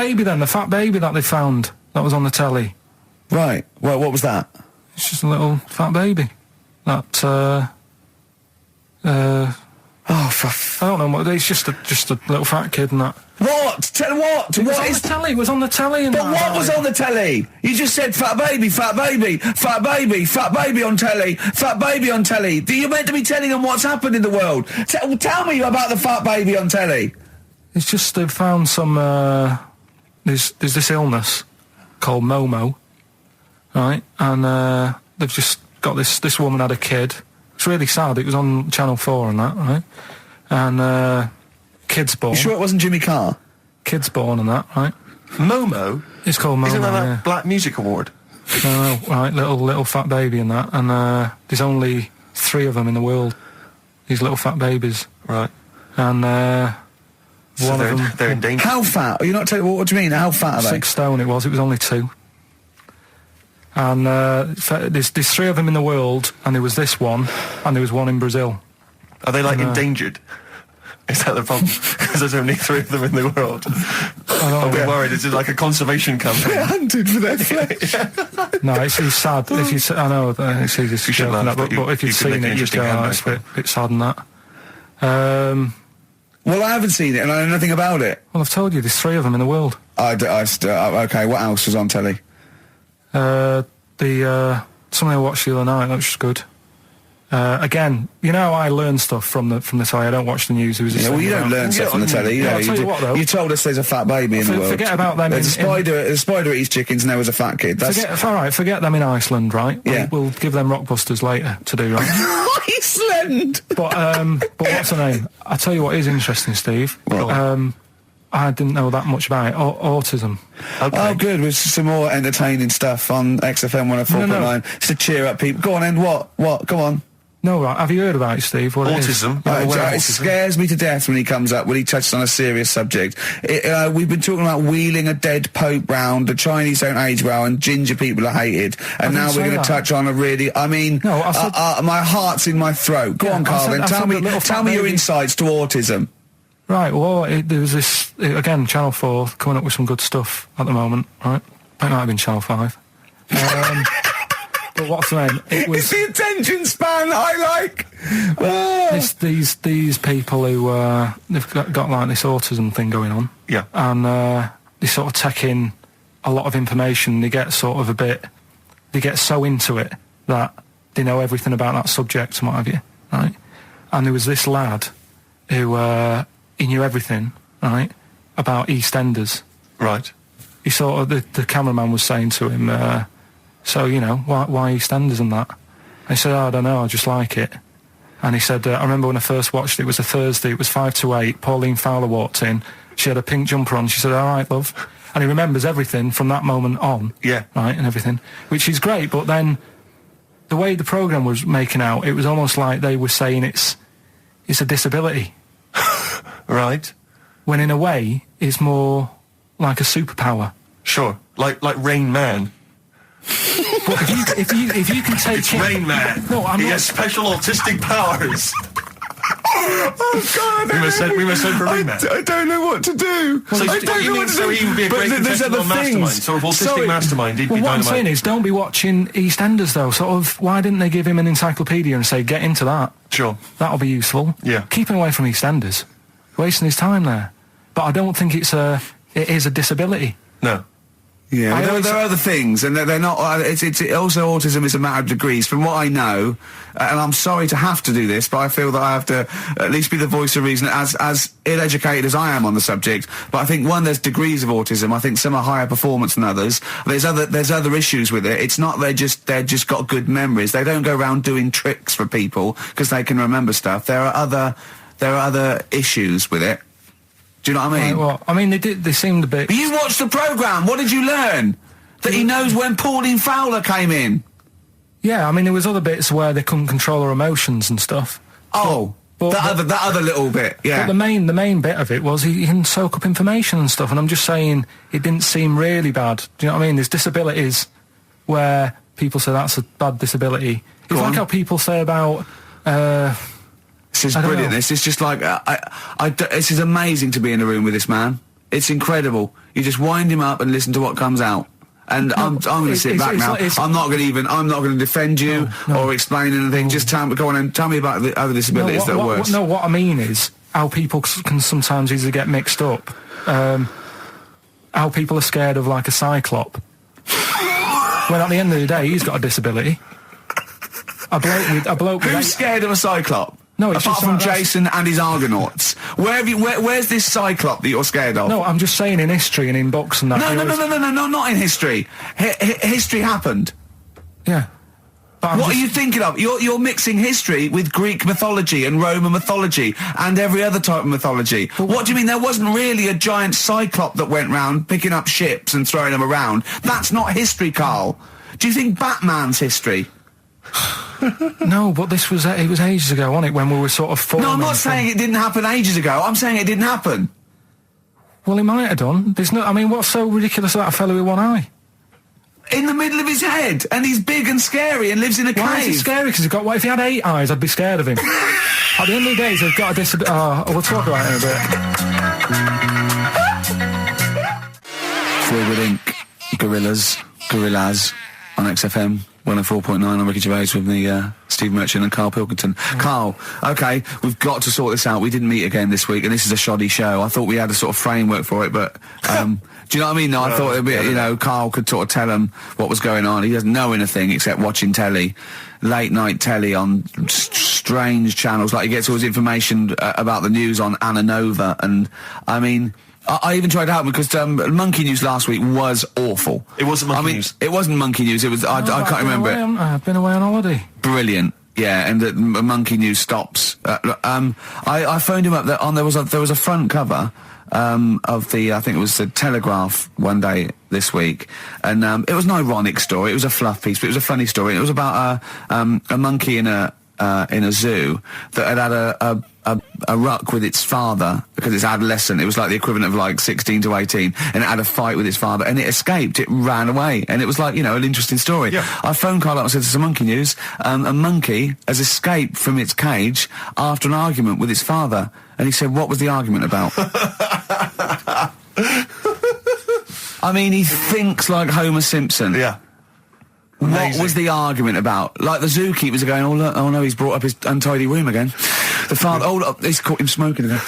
baby that they found that was on the telly. Right. Well, what was that? It's just a little fat baby. That, I don't know what. It's just a little fat kid and that. What? Tell what? It was on the telly. And but what was on the telly? You just said fat baby, fat baby, fat baby, fat baby on telly, fat baby on telly. You're meant to be telling them what's happened in the world. Tell me about the fat baby on telly. It's just they've found some. There's this illness called Momo. Right, and they've just got this woman had a kid. It's really sad. It was on Channel 4 and that, right? And kid's born. You sure it wasn't Jimmy Carr? Kid's born and that, right? Momo? It's called Momo. Isn't that Black Music Award? No, right, little fat baby and that. And there's only 3 of them in the world. These little fat babies. Right. And so one of them... They're in danger. How fat? Are you not telling... What do you mean? How fat are they? 6 stone it was only 2. And there's 3 of them in the world, and there was this one, and there was one in Brazil. Are they like endangered? Is that the problem? Because there's only 3 of them in the world. I'll be worried. Is it like a conservation campaign? They're hunted for their flesh. No, it's sad. If you, I know it's easy to joke that, but if you've seen it, you'd go, it's a bit sad and that. Well, I haven't seen it, and I know nothing about it. Well, I've told you, there's 3 of them in the world. Okay, what else was on telly? Something I watched the other night, that was just good. Again, you know, I learn stuff from the telly. I don't watch the news. Well, you don't learn stuff from the telly. I'll tell you what, though. You told us there's a fat baby in the world. Forget about them. There's a spider eats chickens, and there was a fat kid. Forget them in Iceland, right? Yeah. We'll give them Rockbusters later to do, right? Iceland! But what's her name? I'll tell you what is interesting, Steve. I didn't know that much about it. Autism. Okay. Oh, good. With some more entertaining stuff on XFM 104.9. No. Just to cheer up people. Go on, and what? Go on. No, right. Have you heard about it, Steve? What it is? Autism. It scares me to death when he comes up, when he touches on a serious subject. We've been talking about wheeling a dead pope round, the Chinese don't age well, and ginger people are hated. And now we're going to touch on a really, I mean, No, I said- my heart's in my throat. Go Yeah, on, Carl, I then. said Tell me your insights to autism. Right, well, there was this, again, Channel 4 coming up with some good stuff at the moment, right? It might have been Channel 5. But what's the name? It was It's the attention span that I like. Oh. these people who, they've got like this autism thing going on. Yeah. And they sort of take in a lot of information. They get sort of they get so into it that they know everything about that subject and what have you, right? And there was this lad who, he knew everything, right, about EastEnders. Right. He sort of, the cameraman was saying to him, so, you know, why EastEnders and that? And he said, I don't know, I just like it. And he said, I remember when I first watched it, it was a Thursday, it was 5 to 8, Pauline Fowler walked in, she had a pink jumper on, she said, all right, love. And he remembers everything from that moment on. Yeah. Right, and everything, which is great, but then the way the programme was making out, it was almost like they were saying it's a disability. Right. When in a way, it's more like a superpower. Sure. Like Rain Man. But if you can take It's Rain Man. No, I'm he not. has special autistic powers. Oh, God, We must send for Rain Man. I don't know what to do. So I don't know what to do. he would be a But great there's contestant other on Mastermind. things. Sort of autistic Sorry. Mastermind. He'd Well, be what I'm dynamite. saying is, don't be watching EastEnders though. Sort of, why didn't they give him an encyclopedia and say, get into that? Sure. That'll be useful. Yeah. Keep him away from EastEnders. Wasting his time there. But I don't think it is a disability. No. Yeah, I there are other things, and they're not. It's also autism is a matter of degrees. From what I know, and I'm sorry to have to do this, but I feel that I have to at least be the voice of reason, as ill-educated as I am on the subject. But I think there's degrees of autism. I think some are higher performance than others. There's other issues with it. It's not they're just got good memories. They don't go around doing tricks for people because they can remember stuff. There are other issues with it. Do you know what I mean? Right, well, I mean, they seemed a bit... But you watched the programme. What did you learn? That he knows when Pauline Fowler came in. Yeah, I mean, there was other bits where they couldn't control their emotions and stuff. Oh, that other little bit, yeah. But the main bit of it was he can soak up information and stuff, and I'm just saying it didn't seem really bad. Do you know what I mean? There's disabilities where people say that's a bad disability. It's like how people say about... This is brilliant. This is just like this is amazing to be in a room with this man. It's incredible. You just wind him up and listen to what comes out. And I'm going to sit back now. I'm not going to defend you or explain anything. Just go on and tell me about the other disabilities that are worse. No, what I mean is how people can sometimes easily get mixed up. How people are scared of like a cyclop. When at the end of the day, he's got a disability. A bloke with Who's scared of a cyclop? No, it's apart just from like Jason and his Argonauts. Where's this cyclop that you're scared of? No, I'm just saying in history and in books and that. No, not in history. History happened. Yeah. What are you thinking of? You're mixing history with Greek mythology and Roman mythology and every other type of mythology. What do you mean there wasn't really a giant cyclop that went round picking up ships and throwing them around? That's not history, Carl. Do you think Batman's history? No, but it was ages ago, wasn't it, when we were sort of forming... No, I'm not saying it didn't happen ages ago. I'm saying it didn't happen. Well, it might have done. I mean, what's so ridiculous about a fellow with one eye? In the middle of his head, and he's big and scary and lives in a cave. Why is he scary? Because what if he had 8 eyes? I'd be scared of him. At the end of the day, he's got a disability... we'll talk about it in a bit. Forward Inc. Gorillas on XFM 104.9 on Ricky Gervais with me, Steve Merchant and Karl Pilkington. Carl, okay, we've got to sort this out. We didn't meet again this week, and this is a shoddy show. I thought we had a sort of framework for it, but do you know what I mean? No, I thought it'd be, Carl could sort of tell him what was going on. He doesn't know anything except watching telly, late night telly on strange channels. Like he gets all his information about the news on Anna Nova, and I mean. I even tried to help him because Monkey News last week was awful. It wasn't Monkey News. It wasn't Monkey News. It was. I can't remember it. I've been away on holiday. Brilliant. Yeah, and Monkey News stops. I phoned him up. There was a front cover of the, I think it was the Telegraph one day this week, and it was an ironic story. It was a fluff piece, but it was a funny story. It was about a monkey in a in a zoo that had a ruck with its father because it's adolescent. It was like the equivalent of like 16 to 18, and it had a fight with its father, and it escaped. It ran away, and it was like, an interesting story. Yeah. I phoned Carl up and said, "This is monkey news. A monkey has escaped from its cage after an argument with its father." And he said, "What was the argument about?" I mean, he thinks like Homer Simpson. Yeah. What was the argument about? Like the zookeepers are going, "Oh look, oh no, he's brought up his untidy room again." The father, "Oh look, he's caught him smoking again."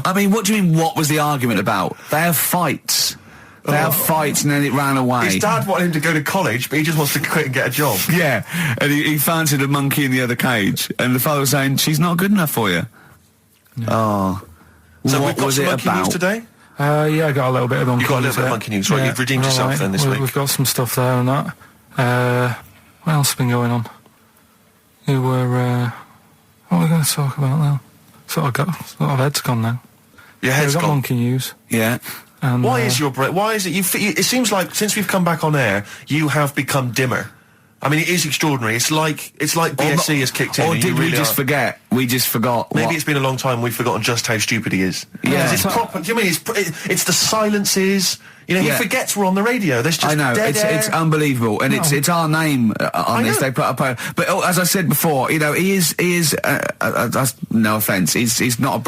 I mean, what do you mean, what was the argument about? They have fights. They have fights, and then it ran away. His dad wanted him to go to college, but he just wants to quit and get a job. Yeah, and he fancied a monkey in the other cage, and the father was saying, "She's not good enough for you." No. Oh. So what we've got was some it monkey about? news today? Yeah, I got a little bit of monkey news. You got a little bit of monkey news, right? Yeah. You've redeemed yourself then this week. We've got some stuff there and that. What else has been going on? What are we going to talk about now? Sort of head's gone now. Your head's we've got gone. monkey news. Yeah. And, Why is your brain? Why is it? It seems like since we've come back on air, you have become dimmer. I mean, it is extraordinary. It's like BSC has kicked in. Or and did you we really just forget? We just forgot. Maybe what- it's been a long time. We've forgotten just how stupid he is. Yeah. It's proper. Do you mean it's the silences? He Yeah. forgets we're on the radio. There's just I know, dead air. it's unbelievable, and it's our name on this. know. They put up, but as I said before, he is no offence, he's not a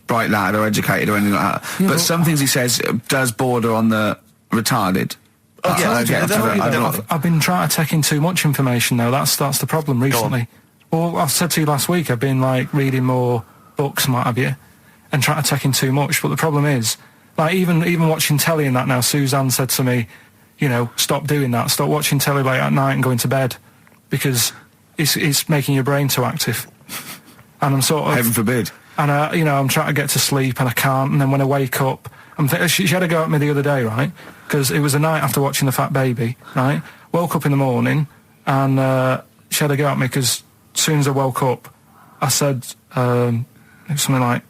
bright lad or educated or anything like that. Yeah, but some things he says does border on the retarded. Oh, yeah, I get- I don't- I've been trying to take in too much information now. That's the problem recently. Well, I said to you last week, I've been like reading more books and what have you, and trying to take in too much. But the problem is, like even watching telly and that now, Suzanne said to me, stop doing that. Stop watching telly late at night and going to bed, because it's making your brain too active. And I'm sort of Heaven forbid. And I'm trying to get to sleep and I can't. And then when I wake up, she had a go at me the other day, right? Because it was the night after watching The Fat Baby, right? Woke up in the morning and she had a go at me because as soon as I woke up, I said something like,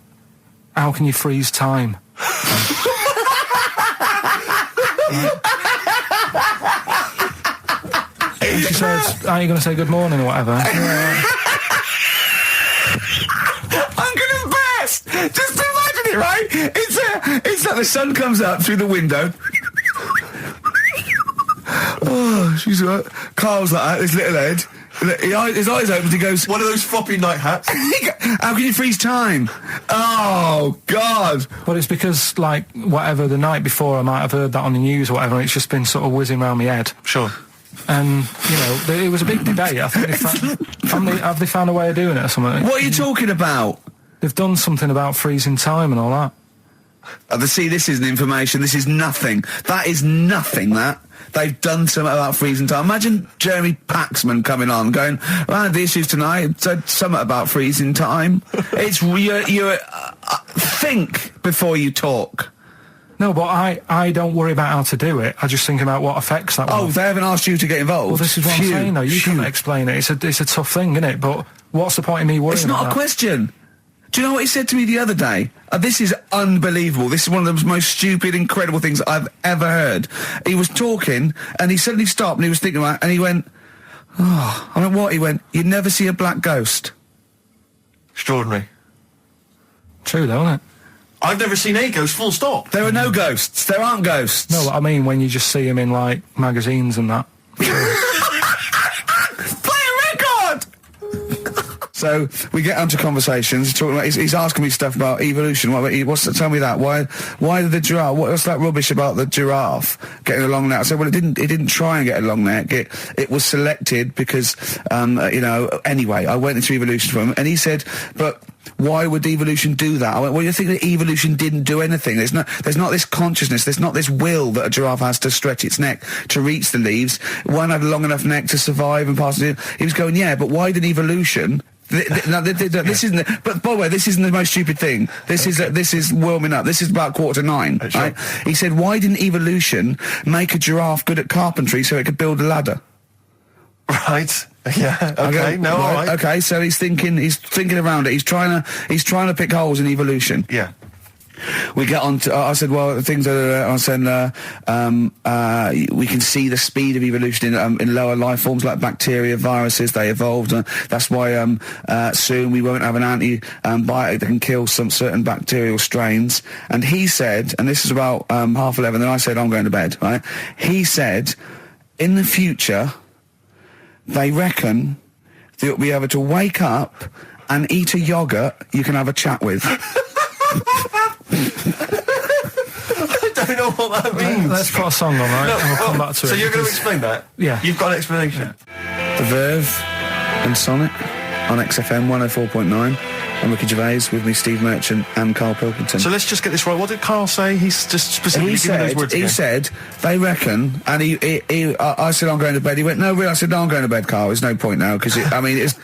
"How can you freeze time?" And she said, "Are you going to say good morning or whatever?" I'm gonna burst. Just imagine it, right? It's like the sun comes up through the window. Oh, she's right. Carl's like that, his little head. His eyes open, he goes, One of those floppy night hats. "How can you freeze time?" Oh, God. But it's because, like, whatever, the night before I might have heard that on the news or whatever, and it's just been sort of whizzing around my head. Sure. And, it was a big debate. I think have they found a way of doing it or something? What are you talking about? They've done something about freezing time and all that. See, this isn't information. This is nothing. That is nothing, that. They've done something about freezing time. Imagine Jeremy Paxman coming on, going, "Well, the issues tonight said something about freezing time." It's you think before you talk. No, but I don't worry about how to do it. I just think about what effects that will Oh, have. they haven't asked you to get involved. Well, this is what I'm saying, though. You can't explain it. It's a tough thing, isn't it? But what's the point in me worrying It's about not a that? question. Do you know what he said to me the other day? This is unbelievable. This is one of the most stupid, incredible things I've ever heard. He was talking, and he suddenly stopped, and he was thinking about it, and he went, "Oh," I went, "What?" He went, "You'd never see a black ghost." Extraordinary. True, though, isn't it? I've never seen a ghost, full stop. There are no ghosts. There aren't ghosts. No, but I mean when you just see them in, like, magazines and that. Play a record! So we get onto conversations. Talking about, he's asking me stuff about evolution. Tell me that. Why did the giraffe? What's that rubbish about the giraffe getting a long neck? I said, well, it didn't try and get a long neck. It was selected because, Anyway, I went into evolution for him, and he said, but why would evolution do that? I went, well, you think that evolution didn't do anything? There's not this consciousness. There's not this will that a giraffe has to stretch its neck to reach the leaves. One had a long enough neck to survive and pass it. He was going, yeah, but why did evolution? This isn't. But by the way, this isn't the most stupid thing. This is warming up. This is about 8:45. Sure. Right? He said, why didn't evolution make a giraffe good at carpentry so it could build a ladder? Right. Yeah. Okay. No. All right. Okay. So he's thinking around it. He's trying to pick holes in evolution. Yeah. we get on to, I said, well, things are, I said, we can see the speed of evolution in lower life forms like bacteria, viruses, they evolved. That's why soon we won't have an antibiotic that can kill some certain bacterial strains. And he said, and this is about 11:30, and I said, I'm going to bed, right? He said, in the future, they reckon that you'll be able to wake up and eat a yoghurt you can have a chat with. I don't know what that means. Let's put a song on, right? And we'll come back to it. So you're going to explain that? Yeah. You've got an explanation? The Verve and Sonnet on XFM 104.9. I'm Ricky Gervais, with me Steve Merchant and Karl Pilkington. So let's just get this right. What did Karl say? He's just specifically giving those words again. He said, they reckon, and I said, I'm going to bed. He went, no, really? I said, no, I'm going to bed, Karl. There's no point now, because, I mean, it's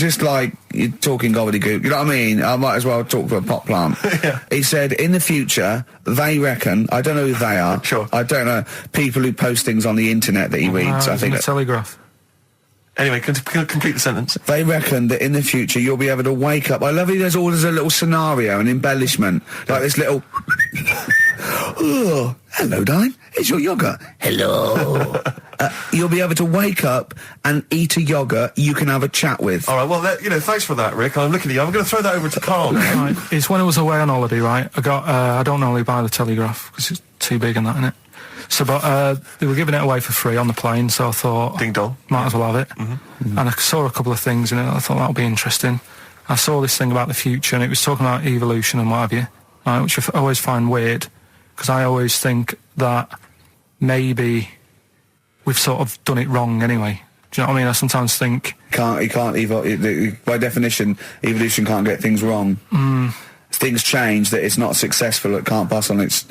just like you're talking gobbledygook. You know what I mean? I might as well talk to a pot plant. Yeah. He said, in the future, they reckon, I don't know who they are. Sure. I don't know, people who post things on the internet that he reads. I think the Telegraph. Anyway, complete the sentence. They reckon that in the future you'll be able to wake up. I love it. There's a little scenario, an embellishment, like this little. Oh, hello, darling. It's your yogurt. Hello. You'll be able to wake up and eat a yogurt you can have a chat with. All right. Well, thanks for that, Rick. I'm looking at you. I'm going to throw that over to Karl now. Right. It's when I was away on holiday, right? I got. I don't normally buy the Telegraph because it's too big and that, innit? So, but they were giving it away for free on the plane, so I thought, ding dong, might as well have it. Mm-hmm. And I saw a couple of things in it. I thought that'll be interesting. I saw this thing about the future, and it was talking about evolution and what have you, right, which I always find weird, because I always think that maybe we've sort of done it wrong anyway. Do you know what I mean? I sometimes think by definition, evolution can't get things wrong. Things change, that it's not successful, it can't pass on its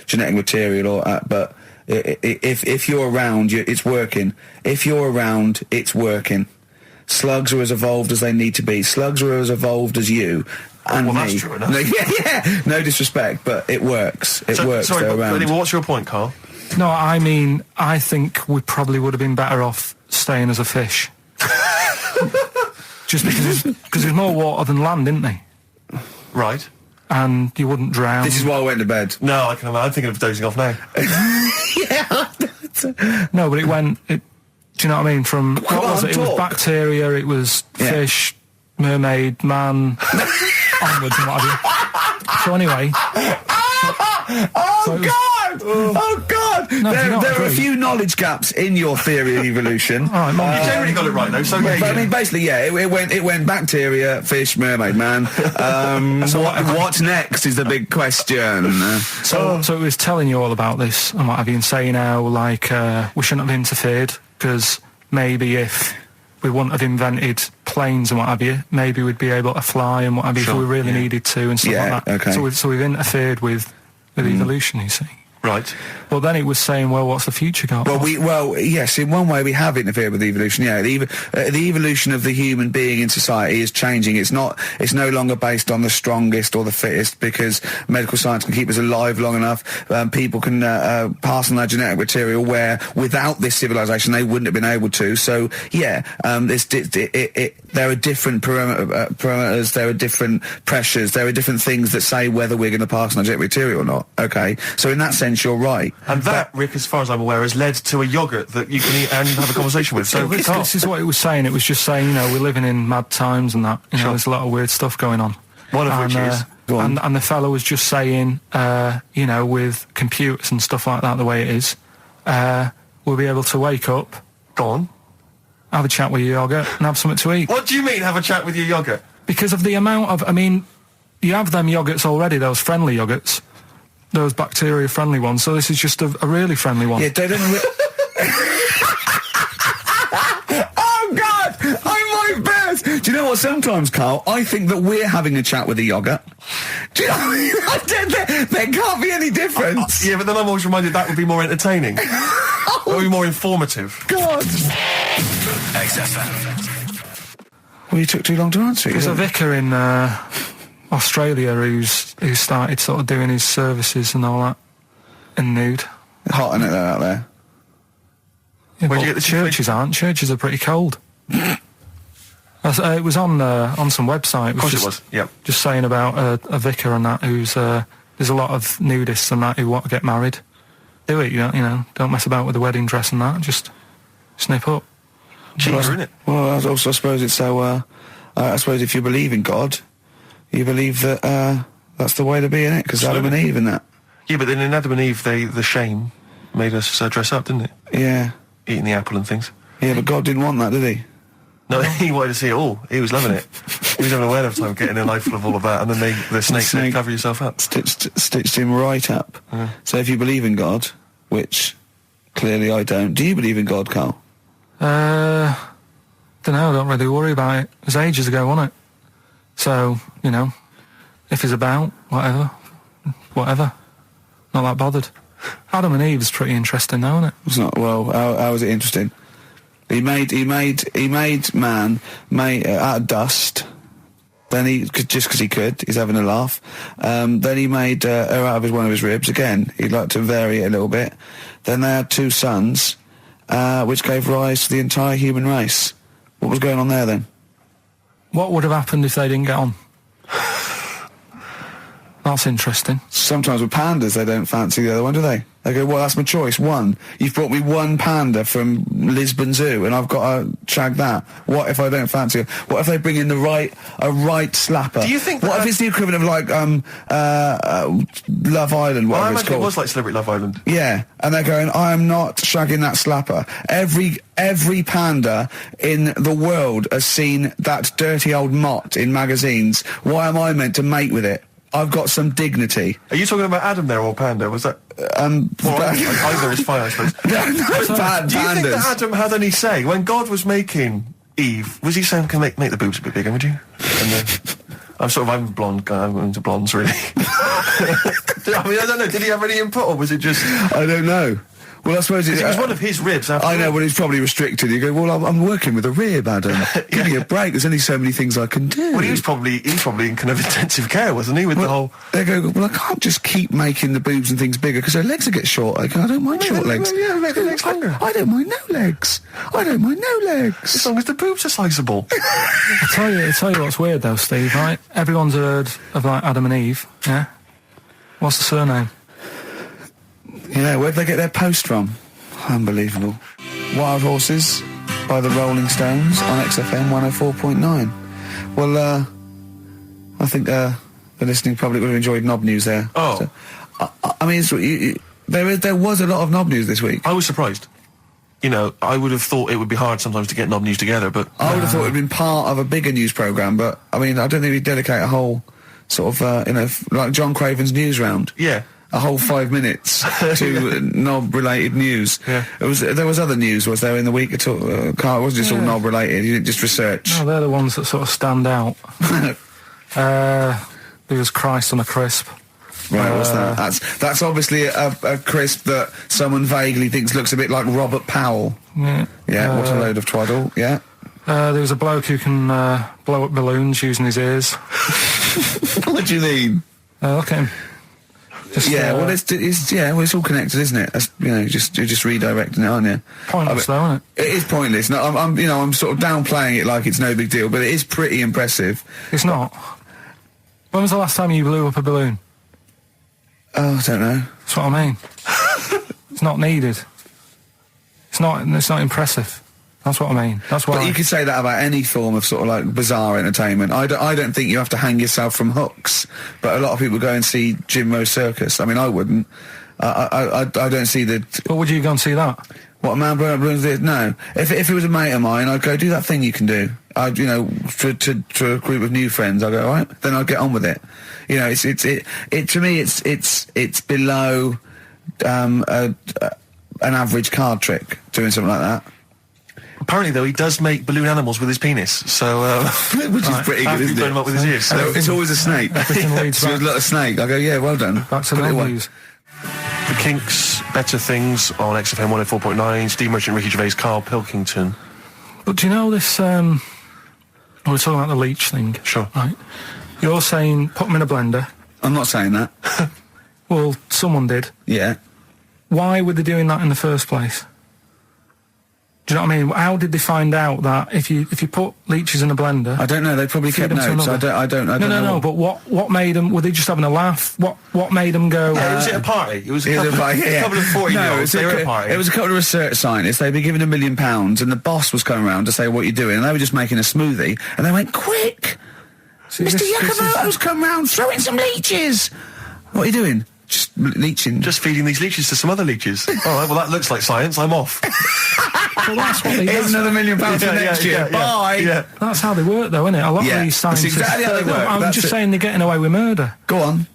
genetic material, but if you're around, it's working. If you're around, it's working. Slugs are as evolved as they need to be. Slugs are as evolved as you and me. That's true enough. Yeah. No disrespect, but it works. It works. Sorry, they're around. What's your point, Karl? No, I mean, I think we probably would have been better off staying as a fish. Just because there's more water than land, isn't there? Right. And you wouldn't drown. This is why I went to bed. No, I can imagine. I'm thinking of dozing off now. Yeah. No, but it went... do you know what I mean? From... What was it? It was bacteria, it was fish, mermaid, man, onwards and what have you. So anyway... Oh God! No, there are a few knowledge gaps in your theory of evolution. All right, you generally got it right though. So I mean, basically, yeah, it went bacteria, fish, mermaid, man. What's next is the big question. So it was telling you all about this and what have you, and saying how like we shouldn't have interfered, because maybe if we wouldn't have invented planes and what have you, maybe we'd be able to fly and what have you if we really needed to and stuff like that. Okay. So we've interfered with evolution, you see. Right. Well, then it was saying, well, what's the future got? Well, yes, in one way we have interfered with evolution. Yeah, the evolution of the human being in society is changing. It's no longer based on the strongest or the fittest, because medical science can keep us alive long enough. People can pass on their genetic material where without this civilization they wouldn't have been able to. So yeah, there are different parameters, there are different pressures, there are different things that say whether we're going to pass on our genetic material or not. Okay, so in that sense you're right. And that, Rick, as far as I'm aware, has led to a yoghurt that you can eat and have a conversation with. So this is what it was saying. It was just saying, we're living in mad times and that. There's a lot of weird stuff going on. One of which is... And the fellow was just saying, with computers and stuff like that, the way it is, we'll be able to wake up... Go on. Have a chat with your yoghurt and have something to eat. What do you mean, have a chat with your yoghurt? Because of the amount of... I mean, you have them yoghurts already, those friendly yoghurts. Those bacteria-friendly ones, so this is just a really friendly one. Yeah, they don't... Oh, God! I'm like bears! Do you know what, sometimes, Karl, I think that we're having a chat with a yoghurt. Do you know what I mean? There can't be any difference. Yeah, but then I'm always reminded that would be more entertaining. That would be more informative. God! XFM. Well, you took too long to answer it. There's a vicar in... Australia who started sort of doing his services and all that in nude. Hot, isn't it, out there? Yeah, Where'd you get the churches aren't. Churches are pretty cold. It was on some website. Of course it was, yeah. Just saying about a vicar and that who's... there's a lot of nudists and that who want to get married. Do it, you know, don't mess about with the wedding dress and that, just snip up. Cheaper, isn't it? Well, I suppose it's so... I suppose if you believe in God, you believe that that's the way to be, innit? Because Adam and Eve and that. Yeah, but then in Adam and Eve, the shame made us dress up, didn't it? Yeah. Eating the apple and things. Yeah, but God didn't want that, did he? No, he wanted to see it all. He was loving it. He was having a whale of time getting a life full of all of that, and then the snake said, cover yourself up. Stitched him right up. So if you believe in God, which clearly I don't, do you believe in God, Carl? Don't know, I don't really worry about it. It was ages ago, wasn't it? So, you know, if he's about, whatever. Not that bothered. Adam and Eve is pretty interesting, though, isn't it? It's not. Well, how is it interesting? He made man out of dust. Then just because he could, he's having a laugh. Then he made her out of one of his ribs. Again, he'd like to vary it a little bit. Then they had 2 sons, which gave rise to the entire human race. What was going on there then? What would have happened if they didn't get on? That's interesting. Sometimes with pandas, they don't fancy the other one, do they? They go, well, that's my choice, one. You've brought me one panda from Lisbon Zoo, and I've got to shag that. What if I don't fancy it? What if they bring in a right slapper? Do you think what if it's the equivalent of, like, Love Island, whatever it's called? It was like Celebrity Love Island. Yeah, and they're going, I am not shagging that slapper. Every panda in the world has seen that dirty old mott in magazines. Why am I meant to mate with it? I've got some dignity. Are you talking about Adam there or Panda? Was that... either is fine, I suppose. No, pandas. Do you think that Adam had any say? When God was making Eve, was he saying, can make the boobs a bit bigger, would you? And then... I'm a blonde guy, I'm into blondes, really. I mean, I don't know, did he have any input, or was it just... I don't know. Well, I suppose it was one of his ribs. I know, but it's probably restricted. You go, well, I'm working with a rib, Adam. Give me a break. There's only so many things I can do. Well, he was probably in kind of intensive care, wasn't he? With the whole. They go, well, I can't just keep making the boobs and things bigger because their legs will get shorter. I don't mind short legs. Yeah, make the legs longer. I don't mind no legs. I don't mind no legs. As long as the boobs are sizable. I tell you what's weird though, Steve. Right? Everyone's heard of like Adam and Eve. Yeah. What's the surname? Yeah, where'd they get their post from? Unbelievable. Wild Horses by the Rolling Stones on XFM 104.9. Well, I think the listening public would have enjoyed Knob News there. Oh. So, I mean, there was a lot of Knob News this week. I was surprised. You know, I would have thought it would be hard sometimes to get Knob News together, but... I would have thought it would have been part of a bigger news programme, but, I mean, I don't think we'd dedicate a whole sort of, like John Craven's news round. Yeah. A whole 5 minutes to knob-related news. Yeah. There was other news, was there, in the week at all? Carl, it wasn't just all knob-related, you didn't just research. No, they're the ones that sort of stand out. There was Christ on a crisp. Right, what's that? That's obviously a crisp that someone vaguely thinks looks a bit like Robert Powell. Yeah. Yeah, what a load of twaddle, yeah. There was a bloke who can blow up balloons using his ears. What do you mean? Look at him. Well, it's all connected, isn't it? That's, you know, you're just redirecting it, aren't you? Pointless, though, isn't it? It is pointless. No, I'm sort of downplaying it like it's no big deal, but it is pretty impressive. It's not. When was the last time you blew up a balloon? Oh, I don't know. That's what I mean. It's not needed. It's not impressive. That's what I mean. That's why. But you could say that about any form of sort of like bizarre entertainment. I don't think you have to hang yourself from hooks, but a lot of people go and see Jim Rowe Circus. I mean, I wouldn't. I don't see the... But would you go and see that? What, a man blowing up balloons did? No. If it was a mate of mine, I'd go, do that thing you can do. You know, to a group of new friends, I go, all right, then I'd get on with it. You know, it to me, it's below an average card trick doing something like that. Apparently, though, he does make balloon animals with his penis, so... Which is pretty good, isn't it? Blown him up with his ears. So it's always a snake. So a little snake. I go, yeah, well done. Back to the news. The Kinks, Better Things on XFM 104.9, Steve Merchant, Ricky Gervais, Karl Pilkington. But do you know this, we're talking about the leech thing. Sure. Right. You're saying put them in a blender. I'm not saying that. Well, someone did. Yeah. Why were they doing that in the first place? Do you know what I mean? How did they find out that if you put leeches in a blender? I don't know. They probably kept them to notes. another- I don't know. No. But what made them? Were they just having a laugh? What made them go? was it a party? It was a It couple, was a couple of 40-year-olds. They were at a party. It was a couple of research scientists. They'd been given £1 million, and the boss was coming around to say, "What are you doing?" And they were just making a smoothie, and they went, "Quick, Mr. Yakamoto's come round, throw in some leeches." What are you doing? Just leeching. Just feeding these leeches to some other leeches. All right, well, that looks like science. I'm off. Well, that's what they. Here's another £1 million for next year. Bye. Yeah. That's how they work, though, isn't it? A lot Yeah, of these that's scientists. exactly how they work. I'm That's just it. saying they're getting away with murder. Go on.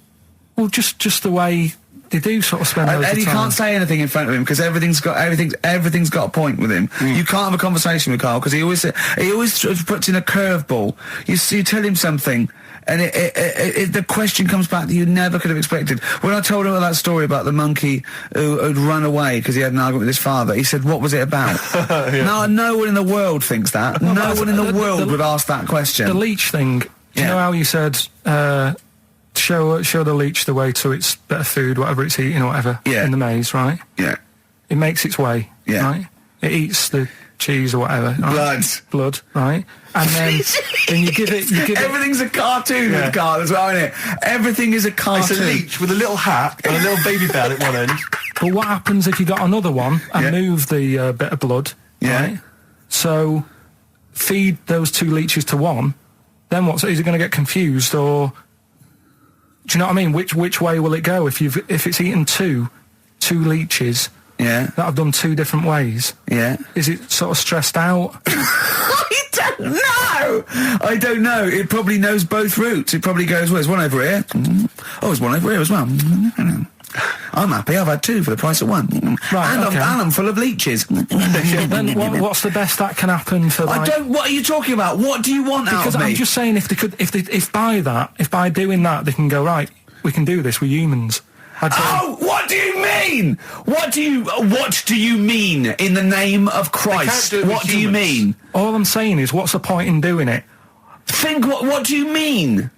Well, just the way they do sort of spend loads And of you time. can't say anything in front of him because everything's got a point with him. You can't have a conversation with Carl because he always puts in a curveball. You tell him something, and the question comes back that you never could have expected. When I told him that story about the monkey who'd run away because he had an argument with his father, he said, "What was it about?" Yeah. No one in the world thinks that. No one in the world would ask that question. The leech thing. Do you know how you said show the leech the way to its bit of food, whatever it's eating or whatever, Yeah. in the maze, right? Yeah. It makes its way, Yeah. right? It eats the cheese or whatever. Right? Blood, right? And then you give it. Everything's a cartoon with Carl as well, isn't it? Everything is a cartoon. It's a leech with a little hat and a little baby bell at one end. But what happens if you got another one and move the bit of blood? Yeah. Right? So feed those 2 leeches to one. Then what? So is it going to get confused or? Do you know what I mean? Which way will it go if it's eaten two leeches? Yeah. That have done 2 different ways. Yeah. Is it sort of stressed out? I don't know. It probably knows both routes. It probably goes, well, there's one over here. Oh, there's one over here as well. I'm happy. I've had 2 for the price of 1. Right, and okay. I'm full of leeches. Then what's the best that can happen for? Like, What are you talking about? What do you want out because of me? I'm just saying, if by doing that they can go, right, we can do this with humans. I'd say, Oh, what do you mean? What do you mean in the name of Christ? do it with What do you humans. mean? all I'm saying is, what's the point in doing it? Think what do you mean?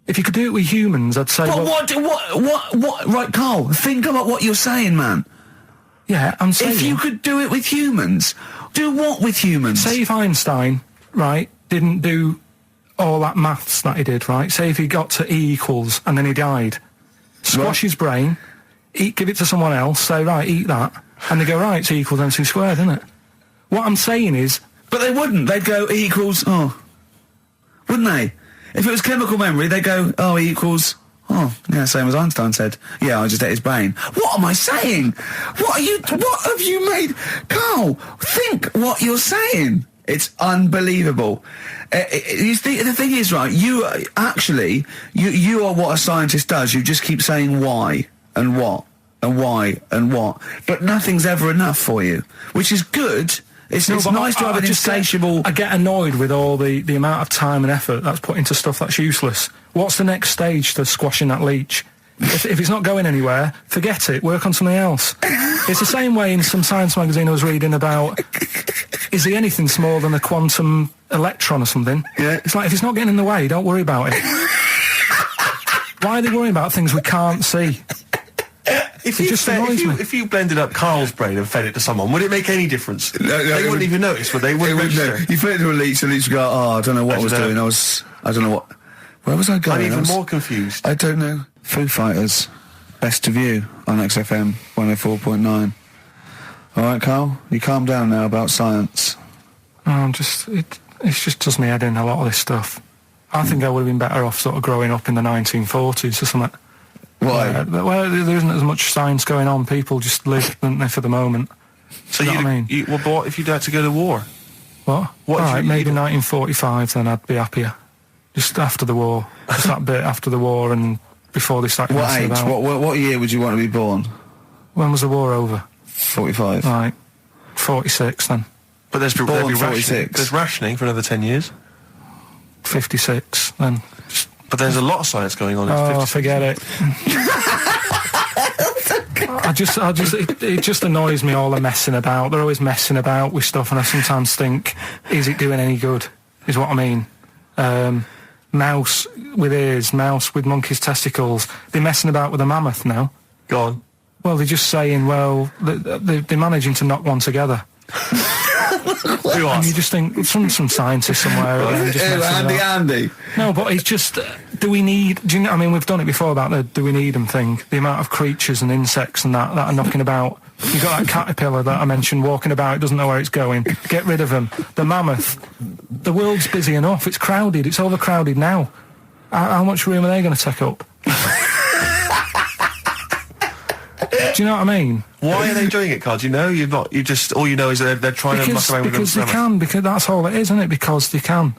If you could do it with humans, I'd say. But well, what right, Carl, think about what you're saying, man. yeah, I'm saying. If you could do it with humans, do what with humans? Say if Einstein, right, didn't do all that maths that he did, right? Say if he got to E equals and then he died. Squash his brain, give it to someone else, say, right, eat that. And they go, right, it's E equals MC squared, isn't it? What I'm saying is... But they wouldn't. They'd go E equals, wouldn't they? If it was chemical memory, they'd go, E equals, yeah, same as Einstein said. Yeah, I just ate his brain. What am I saying? What have you made? Carl, think what you're saying. It's unbelievable. The thing is, right, you are what a scientist does. You just keep saying why and what and why and what. But nothing's ever enough for you, which is good. It's nice to have an insatiable... I get annoyed with all the amount of time and effort that's put into stuff that's useless. What's the next stage to squashing that leech? If it's not going anywhere, forget it. Work on something else. It's the same way in some science magazine I was reading about, is he anything smaller than a quantum electron or something? Yeah. It's like, if it's not getting in the way, don't worry about it. Why are they worrying about things we can't see? If you blended up Carl's brain and fed it to someone, would it make any difference? No, they wouldn't even notice, would they? Wouldn't register. You put it to a leech, the leech would go, I don't know what I was doing. I don't know what... Where was I going? I'm even more confused. I don't know. Foo Fighters, Best of You on XFM 104.9. All right, Carl, you calm down now about science. It just does me head in, a lot of this stuff. I think I would have been better off sort of growing up in the 1940s or something. Why? Well, there isn't as much science going on. People just live, don't they, for the moment. So you know what I mean? But what if you'd had to go to war? What? What All if right, you- maybe 1945, then I'd be happier. Just after the war. Just that bit after the war and before they started What messing age? about. What year would you want to be born? When was the war over? 45. Right. 46 then. But there's Born rationing. 46. There's rationing for another 10 years. 56 then. But there's a lot of science going on. Oh, forget it. It just annoys me, all the messing about. They're always messing about with stuff, and I sometimes think, is it doing any good? Is what I mean. Mouse with ears, mouse with monkey's testicles. They're messing about with a mammoth now. Go on. Well, they're just saying, well, they're managing to knock one together. Who And asked? you just think, some scientist somewhere. again, just messing it up. Andy. No, but it's just, do we need, I mean, we've done it before about the do we need them thing. The amount of creatures and insects and that are knocking about. You got that caterpillar that I mentioned walking about, it doesn't know where it's going. Get rid of them. The mammoth. The world's busy enough. It's crowded. It's overcrowded now. How much room are they going to take up? Do you know what I mean? Why are they doing it, Carl? Do you know? You've not. You just. All you know is they're trying to muck around with them. Because they can. Because that's all it is, isn't it? Because they can.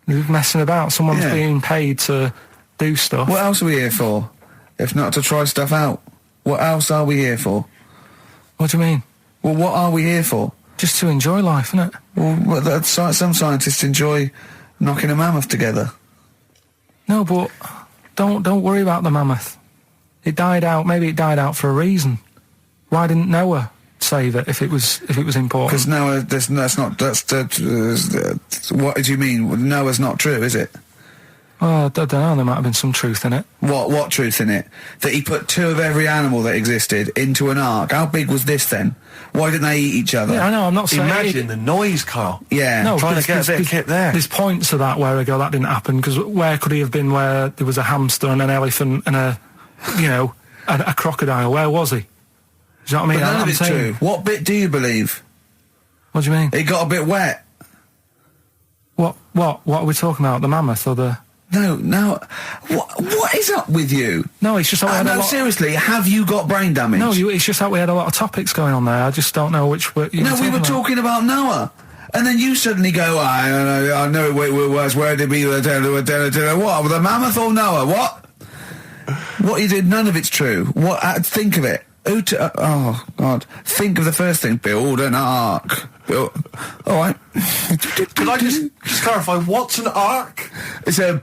They're messing about. Someone's being paid to do stuff. What else are we here for? If not to try stuff out. What else are we here for? What do you mean? Well, what are we here for? Just to enjoy life, isn't it? Well, some scientists enjoy knocking a mammoth together. No, but don't worry about the mammoth. It died out. Maybe it died out for a reason. Why didn't Noah save it if it was important? Because Noah, what do you mean? Noah's not true, is it? Well, I don't know. There might have been some truth in it. What truth in it? That he put 2 of every animal that existed into an ark. How big was this then? Why didn't they eat each other? Yeah, I know. I'm not saying. Imagine the noise, Carl. Yeah. No, Trying to get a bit of kit there. There's points to that where I go, that didn't happen, because where could he have been where there was a hamster and an elephant and a crocodile? Where was he? Do you know what I mean? But none of I'm it's saying, true. What bit do you believe? What do you mean? It got a bit wet. What are we talking about? The mammoth or the... No. What is up with you? No, it's just that we had a lot... seriously, have you got brain damage? No, it's just that we had a lot of topics going on there. I just don't know which... No, we were talking about Noah. And then you suddenly go, I know where did we... What? The mammoth or Noah? What? What you did, none of it's true. What? Think of it. Oh, God. Think of the first thing. Build an ark. All right. Could I just clarify, what's an ark? It's a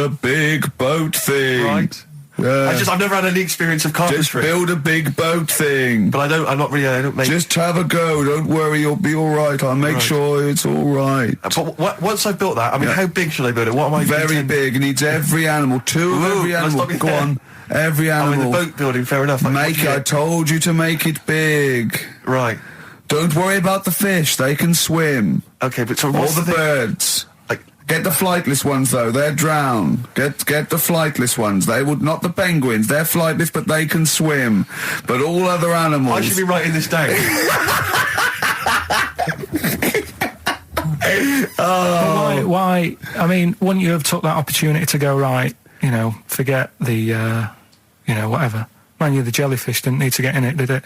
big boat thing. Right. I've never had any experience of carpentry. Just build a big boat thing. But I don't make... Just have a go. Don't worry, you'll be all right. I'll make sure it's all right. But once I've built that, I mean, how big should I build it? What am I... Very big. It needs every animal. 2 of every animal. Go on. Every animal. I mean, the boat building, fair enough. I told you to make it big. Right. Don't worry about the fish. They can swim. Okay, but so All what's the birds. Get the flightless ones, though. They're drowned. Get the flightless ones. They would not the penguins. They're flightless, but they can swim. But all other animals... I should be writing this down. Why? I mean, wouldn't you have took that opportunity to go, right, forget the, whatever. Mind you, the jellyfish didn't need to get in it, did it?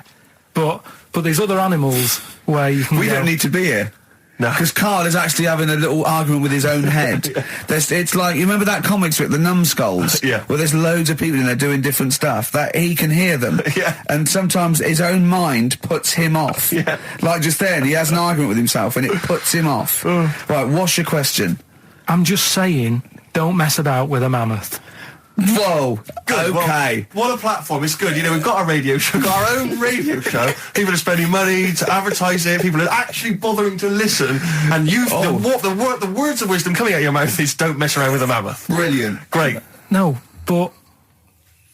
But there's other animals where you can We don't need to be here. No. Because Karl is actually having a little argument with his own head. It's like, you remember that comic strip, The Numbskulls? Yeah. Where there's loads of people in there doing different stuff, that he can hear them. Yeah. And sometimes his own mind puts him off. Yeah. Like just then, he has an argument with himself and it puts him off. Right, what's your question? I'm just saying, don't mess about with a mammoth. Whoa. Good. Okay. Well, what a platform. It's good. We've got a radio show, got our own radio show. People are spending money to advertise it. People are actually bothering to listen. And the words of wisdom coming out of your mouth is don't mess around with a mammoth. Brilliant. Great. No, but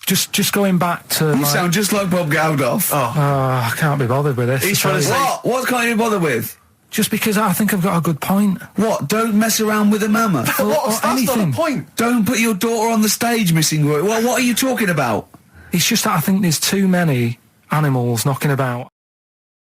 just going back to... You sound just like Bob Geldof. I can't be bothered with this. He's trying to say... What can't you be bothered with? Just because I think I've got a good point. What? Don't mess around with a mammoth? That's not the point. Don't put your daughter on the stage, missing. What are you talking about? It's just that I think there's too many animals knocking about.